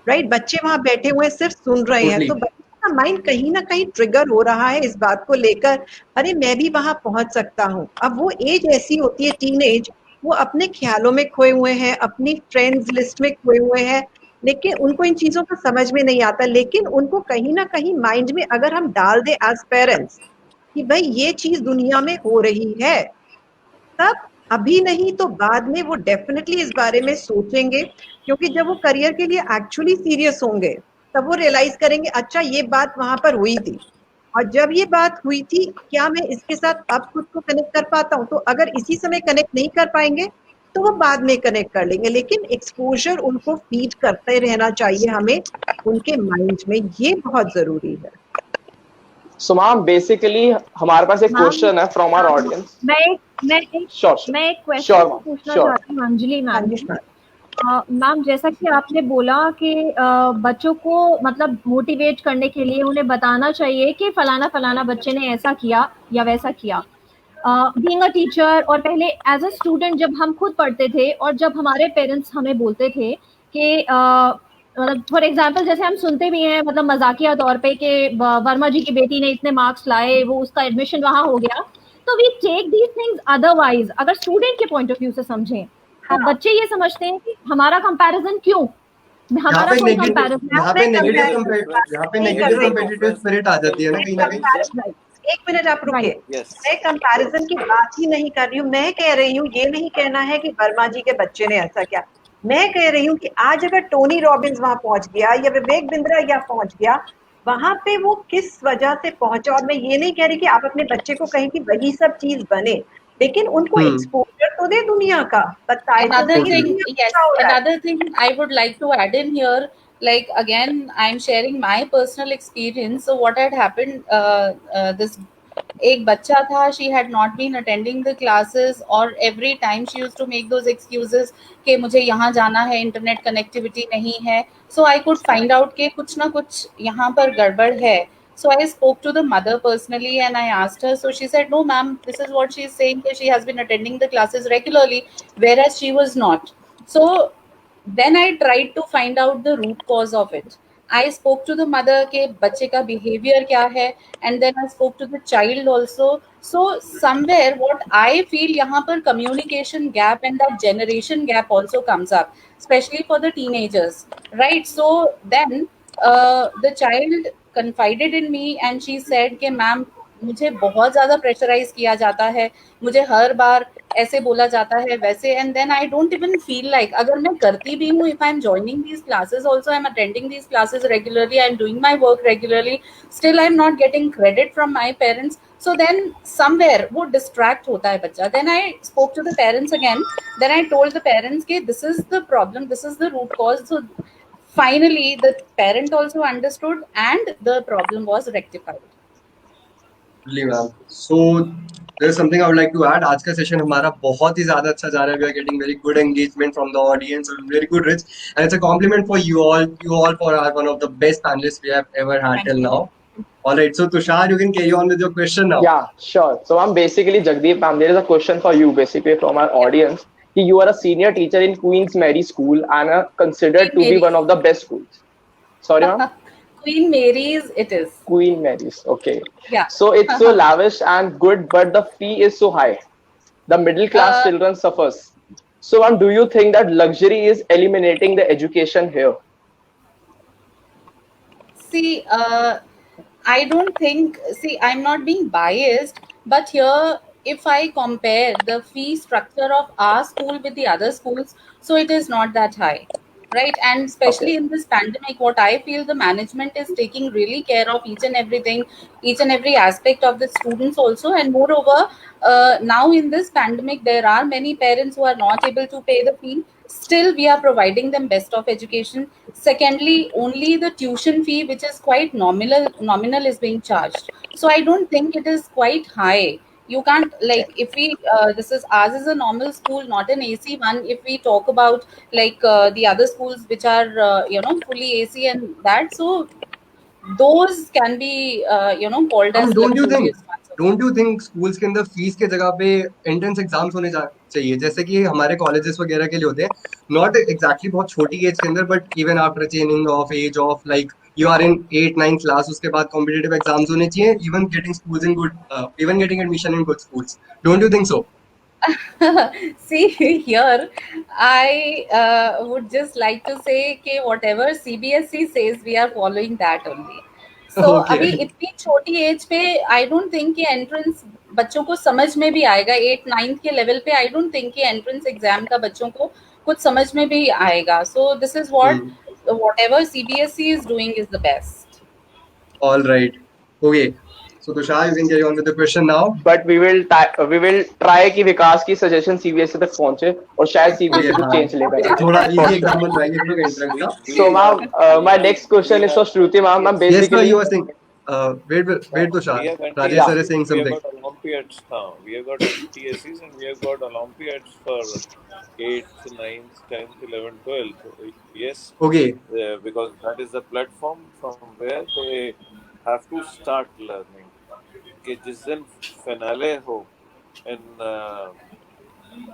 राइट, बच्चे वहां बैठे हुए हैं, सिर्फ सुन रहे हैं, टोटली। तो बच्चे का माइंड कहीं ना कहीं ट्रिगर हो रहा है इस बात को लेकर, अरे मैं भी वहां पहुंच सकता हूँ। अब वो एज ऐसी होती है, टीन एज, वो अपने ख्यालों में खोए हुए हैं, अपनी फ्रेंड्स लिस्ट में खोए हुए हैं, लेकिन उनको इन चीजों को समझ में नहीं आता। लेकिन उनको कहीं ना कहीं माइंड में अगर हम डाल दें एज पेरेंट्स कि भाई ये चीज दुनिया में हो रही है, तब अभी नहीं तो बाद में वो डेफिनेटली इस बारे में सोचेंगे, क्योंकि जब वो करियर के लिए एक्चुअली सीरियस होंगे तब वो रियलाइज करेंगे अच्छा ये बात वहां पर हुई थी, और जब ये बात हुई थी क्या मैं इसके साथ अब खुद को कनेक्ट कर पाता हूँ। तो अगर इसी समय कनेक्ट नहीं कर पाएंगे तो वो बाद में कनेक्ट कर लेंगे, लेकिन एक्सपोजर उनको फीड करते रहना चाहिए हमें उनके माइंड में, ये बहुत जरूरी है। सो मैम बेसिकली हमारे पास एक मैम, क्वेश्चन है फ्रॉम आवर ऑडियंस। मैं एक श्योर क्वेश्चन श्योर पूछना श्योर। चाहती हूँ अंजलि हाँ मैम जी, से। मैम जैसा कि आपने बोला कि बच्चों को मतलब मोटिवेट करने के लिए उन्हें बताना चाहिए कि फलाना फलाना बच्चे ने ऐसा किया या वैसा किया। बीइंग अ टीचर और पहले एज अ स्टूडेंट जब हम खुद पढ़ते थे और जब हमारे पेरेंट्स हमें बोलते थे कि मतलब फॉर एग्जाम्पल जैसे हम सुनते भी हैं मतलब मजाकिया तौर पे कि वर्मा जी की बेटी ने इतने मार्क्स लाए, वो उसका एडमिशन वहां हो गया, तो we take these things otherwise. अगर स्टूडेंट के पॉइंट ऑफ व्यू से समझें तो बच्चे ये समझते हैं कि हमारा कंपैरिजन क्यों, हमारा कोई कंपैरिजन यहाँ पे नेगेटिव कम्पिटिटिव स्पिरिट आ जाती है ना कहीं ना कहीं। एक मिनट आप रुके। Yes. मैं कंपैरिजन की बात ही नहीं कर रही हूँ, मैं कह रही हूँ ये नहीं कहना है कि वर्मा जी के बच्चे ने ऐसा किया। मैं कह रही हूँ कि आज अगर टोनी रॉबिन्स वहां पहुंच गया या विवेक बिंद्रा या पहुंच गया, वहां पे वो किस वजह से पहुंचा। और मैं ये नहीं कह रही कि आप अपने बच्चे को कहें कि वही सब चीज बने, लेकिन उनको एक्सपोजर तो दे दुनिया का, बताए तो Another सही thing, दुनिया में yes, क्या हो रहा है। another thing I would like to add in here, like again, I'm sharing my personal experience. So what had happened, this एक बच्चा था, she had not been attending the classes और every time she used to make those excuses कि मुझे यहाँ जाना है, internet connectivity नहीं है. So I could find out कि कुछ ना कुछ यहाँ पर गड़बड़ है. So I spoke to the mother personally and I asked her. So she said, no ma'am, this is what she is saying, that she has been attending the classes regularly, whereas she was not. So then I tried to find out the root cause of it. I spoke to the mother के बच्चे का behavior क्या है, and then I spoke to the child also. So somewhere what I feel यहाँ पर communication gap and that generation gap also comes up, especially for the teenagers, right? So then the child confided in me and she said कि मैम मुझे बहुत ज़्यादा प्रेशराइज किया जाता है, मुझे हर बार ऐसे बोला जाता है वैसे, and then I don't even feel like, अगर मैं करती भी हूँ, if I am joining these classes also, I am attending these classes regularly, I am doing my work regularly, still I am not getting credit from my parents. So then somewhere वो distract होता है बच्चा. Then I spoke to the parents again. Then I told the parents कि this is the problem, this is the root cause. So finally the parent also understood and the problem was rectified. So there's something I would like to add. आज का सेशन हमारा बहुत ही ज्यादा अच्छा जा रहा है. We are getting very good engagement from the audience, very good reach, and it's a compliment for you all for our one of the best panelists we have ever had till now. All right, so Tushar, you can carry on with your question now. Yeah, sure. So I'm basically Jagdeep ma'am, there is a question for you basically from our audience. You are a senior teacher in Queen's Mary School and are considered to be one of the best schools. Sorry ma'am? Queen Mary's it is. Queen Mary's, okay. Yeah. So it's so lavish and good, but the fee is so high. The middle class children suffers. So ma'am, do you think that luxury is eliminating the education here? See, I don't think, see, I'm not being biased, but here, if I compare the fee structure of our school with the other schools, so it is not that high, right? And especially in this pandemic, what I feel the management is taking really care of each and everything, each and every aspect of the students also. And moreover, now in this pandemic, there are many parents who are not able to pay the fee. Still we are providing them best of education. Secondly, only the tuition fee, which is quite nominal is being charged. So I don't think it is quite high. You can't, like, if we this is, ours is a normal school, not an AC one. If we talk about like the other schools which are fully AC and that, so those can be called as luxurious ones. Don't you think schools के अंदर फीस के जगह पे एंट्रेंस एग्जाम्स होने चाहिए, जैसे कि हमारे कॉलेजेस वगैरह के लिए होते हैं, नॉट एग्जैक्टली बहुत छोटी एज के अंदर, but even after changing of age of like you are in 8-9 class, उसके बाद कॉम्पिटिटिव एग्जाम्स होने चाहिए, even getting schools in good, even getting admission in good schools. Don't you think so? See, here I would just like to say कि whatever CBSE says, we are following that only. So Okay. अभी इतनी छोटी एज पे I don't think कि entrance बच्चों को समझ में भी आएगा 8-9 के लेवल पे। आई डोंट थिंक कि एंट्रेंस एग्जाम का बच्चों को कुछ समझ में भी आएगा। So this is whatever CBSE is doing is the best. All right. Okay. So Tushar, you can carry on with the question now. But we will try कि विकास की सजेशन सीबीएसई तक पहुंचे और शायद सीबीएसई कुछ चेंज ले पाए। थोड़ा इजी एग्जाम बनवाएंगे हम लोग एंट्रेंस का। So ma'am my next question is for Shruti ma'am. Ma'am Yes, sir, basically you are saying. Wait, Tushar. Rajesh sir is saying We something. have got Olympiads now. We have got TSCs and we have got Olympiads for 8th, 9th, 10th, 11th, 12th. Yes, Okay. because that is the platform from where they have to start learning. कि जिस दिन finale हो in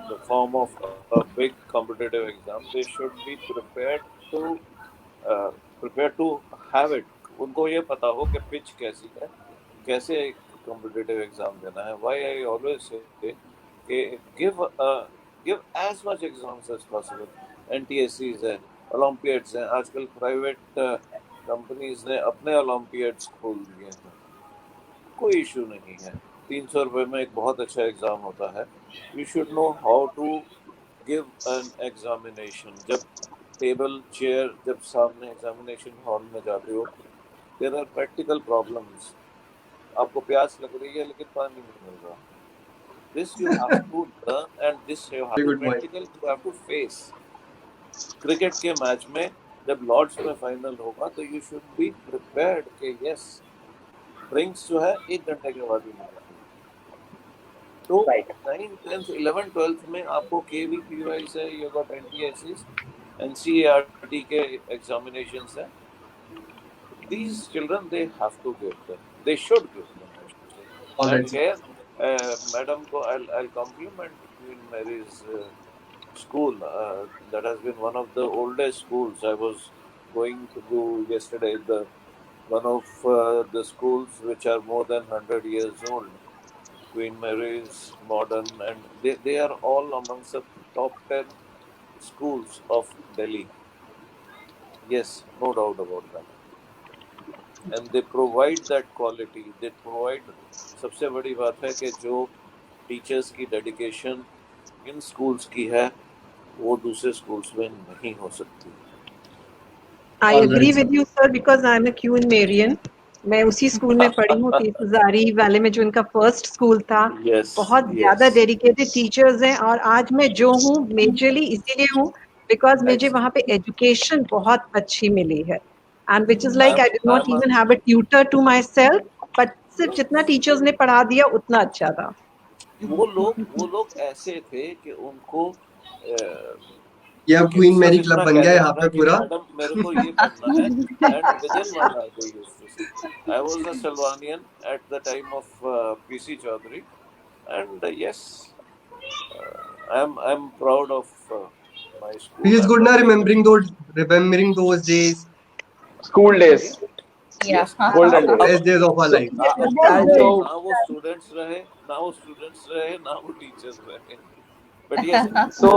the form of a big competitive exam, they should be prepared to have it. उनको ये पता हो कि पिच कैसी है, कैसे एक कॉम्पिटिटिव एग्जाम देना है। व्हाई आई ऑलवेज से कि give as much exams as possible. NTSEs है, ओलंपियाड्स हैं, आजकल प्राइवेट कंपनीज ने अपने ओलंपियाड्स खोल दिए हैं, कोई इशू नहीं है। 300 रुपये में एक बहुत अच्छा एग्जाम होता है। You should know how to give an examination. जब टेबल चेयर जब सामने एग्जामिनेशन हॉल में जाते हो, देयर आर प्रैक्टिकल प्रॉब्लम्स। आपको प्यास लग रही है लेकिन पानी नहीं मिल रहा। This you have to learn and this you have to practical you have to face. Cricket के मैच में जब लॉर्ड्स में फाइनल होगा तो यू शुड बी प्रिपेयर्ड कि यस ड्रिंक्स जो है 1 घंटे के बाद ही मिलेगी। तो 9th, 10th, 11th, 12th में आपको KVPY से यू गॉट NTSCs, NCERT के एग्जामिनेशंस हैं। These children, they have to give them. They should give them. And here, madam, I'll compliment Queen Mary's school. That has been one of the oldest schools. I was going through yesterday one of the schools which are more than 100 years old. Queen Mary's Modern, and they are all amongst the top 10 schools of Delhi. Yes, no doubt about that. And they provide that quality. They provide. सबसे बड़ी बात है कि जो टीचर्स की डेडिकेशन इन स्कूल्स की है वो दूसरे स्कूल्स में नहीं हो सकती। I agree with you, sir, because I'm a Queen Marian. मैं उसी स्कूल में पढ़ी हूँ, तीस हजारी वाले में जो इनका फर्स्ट स्कूल था। बहुत ज्यादा डेडिकेटेड टीचर्स हैं और आज मैं जो हूँ मेजरली इसीलिए हूँ बिकॉज मुझे वहाँ पे एजुकेशन बहुत अच्छी मिली है। And which is like I did not even have a tutor to myself, but सिर्फ जितना टीचर्स ने पढ़ा दिया उतना अच्छा था। वो लोग ऐसे थे कि उनको ये क्वीन मैरी क्लब बन गया यहाँ पे पूरा। मेरे को ये करना है and within one hour they used to see. I was a Salvanian at the time of PC Chaudhary and yes, I'm proud of my school. Feels good now remembering those days. School days. Yeah. Golden days. Best days of our life. ना वो स्टूडेंट्स रहे, ना वो टीचर्स रहे। But yes. So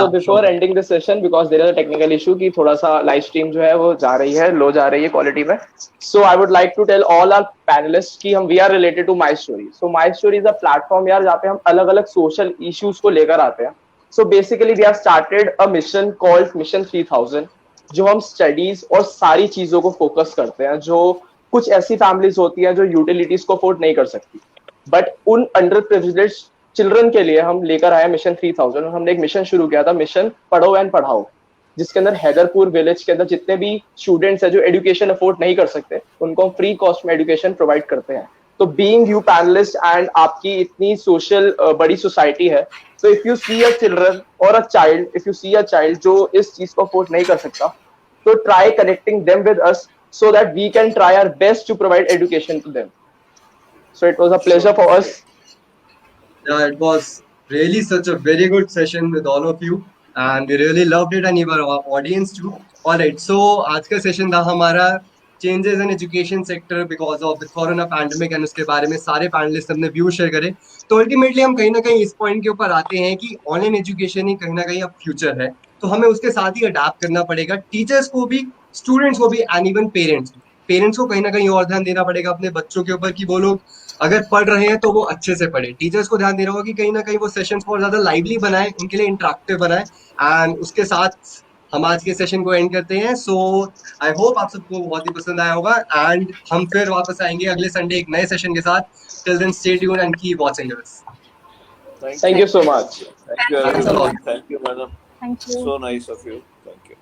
before ending the session, because there is a technical issue कि थोड़ा सा live stream जो है वो जा रही है, लो जा रही है quality में. So I would like to tell all our panelists कि हम we are related to My Story. So My Story is a platform यार जहाँ पे हम अलग-अलग social issues को लेकर आते हैं. So basically we have started a mission called Mission 3000, जो हम studies और सारी चीजों को focus करते हैं, जो कुछ ऐसी families होती हैं जो utilities को afford नहीं कर सकती, but उन underprivileged children के लिए हम लेकर आए मिशन 3000 और हमने एक मिशन शुरू किया था, मिशन पढ़ो एंड पढ़ाओ, जिसके अंदर हैदरपुर विलेज के अंदर जितने भी स्टूडेंट्स हैं जो एजुकेशन अफोर्ड नहीं कर सकते उनको हम फ्री कॉस्ट में एजुकेशन प्रोवाइड करते हैं। तो बीइंग यू पैनलिस्ट एंड आपकी इतनी सोशल बड़ी सोसाइटी है, तो if you see a children और a child, if you see a child जो इस चीज को अफोर्ड नहीं कर सकता, तो try connecting them with us so that we can try our best to provide education to them. So it was a pleasure for us. Yeah, it was really such a very good session with all of you and we really loved it and even our audience too. Alright, so आज का सेशन था हमारा changes in education sector because of the corona pandemic and उसके बारे में सारे पैनलिस्ट अपने व्यू शेयर करें। तो अल्टीमेटली हम कहीं ना कहीं इस पॉइंट के ऊपर आते हैं कि ऑनलाइन एजुकेशन ही कहीं ना कहीं अब फ्यूचर है, तो हमें उसके साथ ही अडाप्ट करना पड़ेगा, टीचर्स को भी, स्टूडेंट्स को भी एंड इवन पेरेंट्स। पेरेंट्स को कहीं ना कहीं और ध्यान देना पड़ेगा अपने बच्चों के ऊपर कि वो लोग अगर पढ़ रहे हैं तो वो अच्छे से पढ़े। टीचर्स को ध्यान देना होगा कि कहीं ना कहीं वो सेशंस को और ज्यादा लाइवली बनाए, उनके लिए इंटरेक्टिव बनाए। एंड उसके साथ हम आज के सेशन को एंड करते हैं। सो आई होप आप सबको बहुत ही पसंद आया होगा एंड हम फिर वापस आएंगे अगले संडे एक नए सेशन के साथ। Till then stay tuned and keep watching us. Thank you so much. Thank you, Thanks a lot. everyone. Thank you, madam. Thank you. So nice of you. Thank you.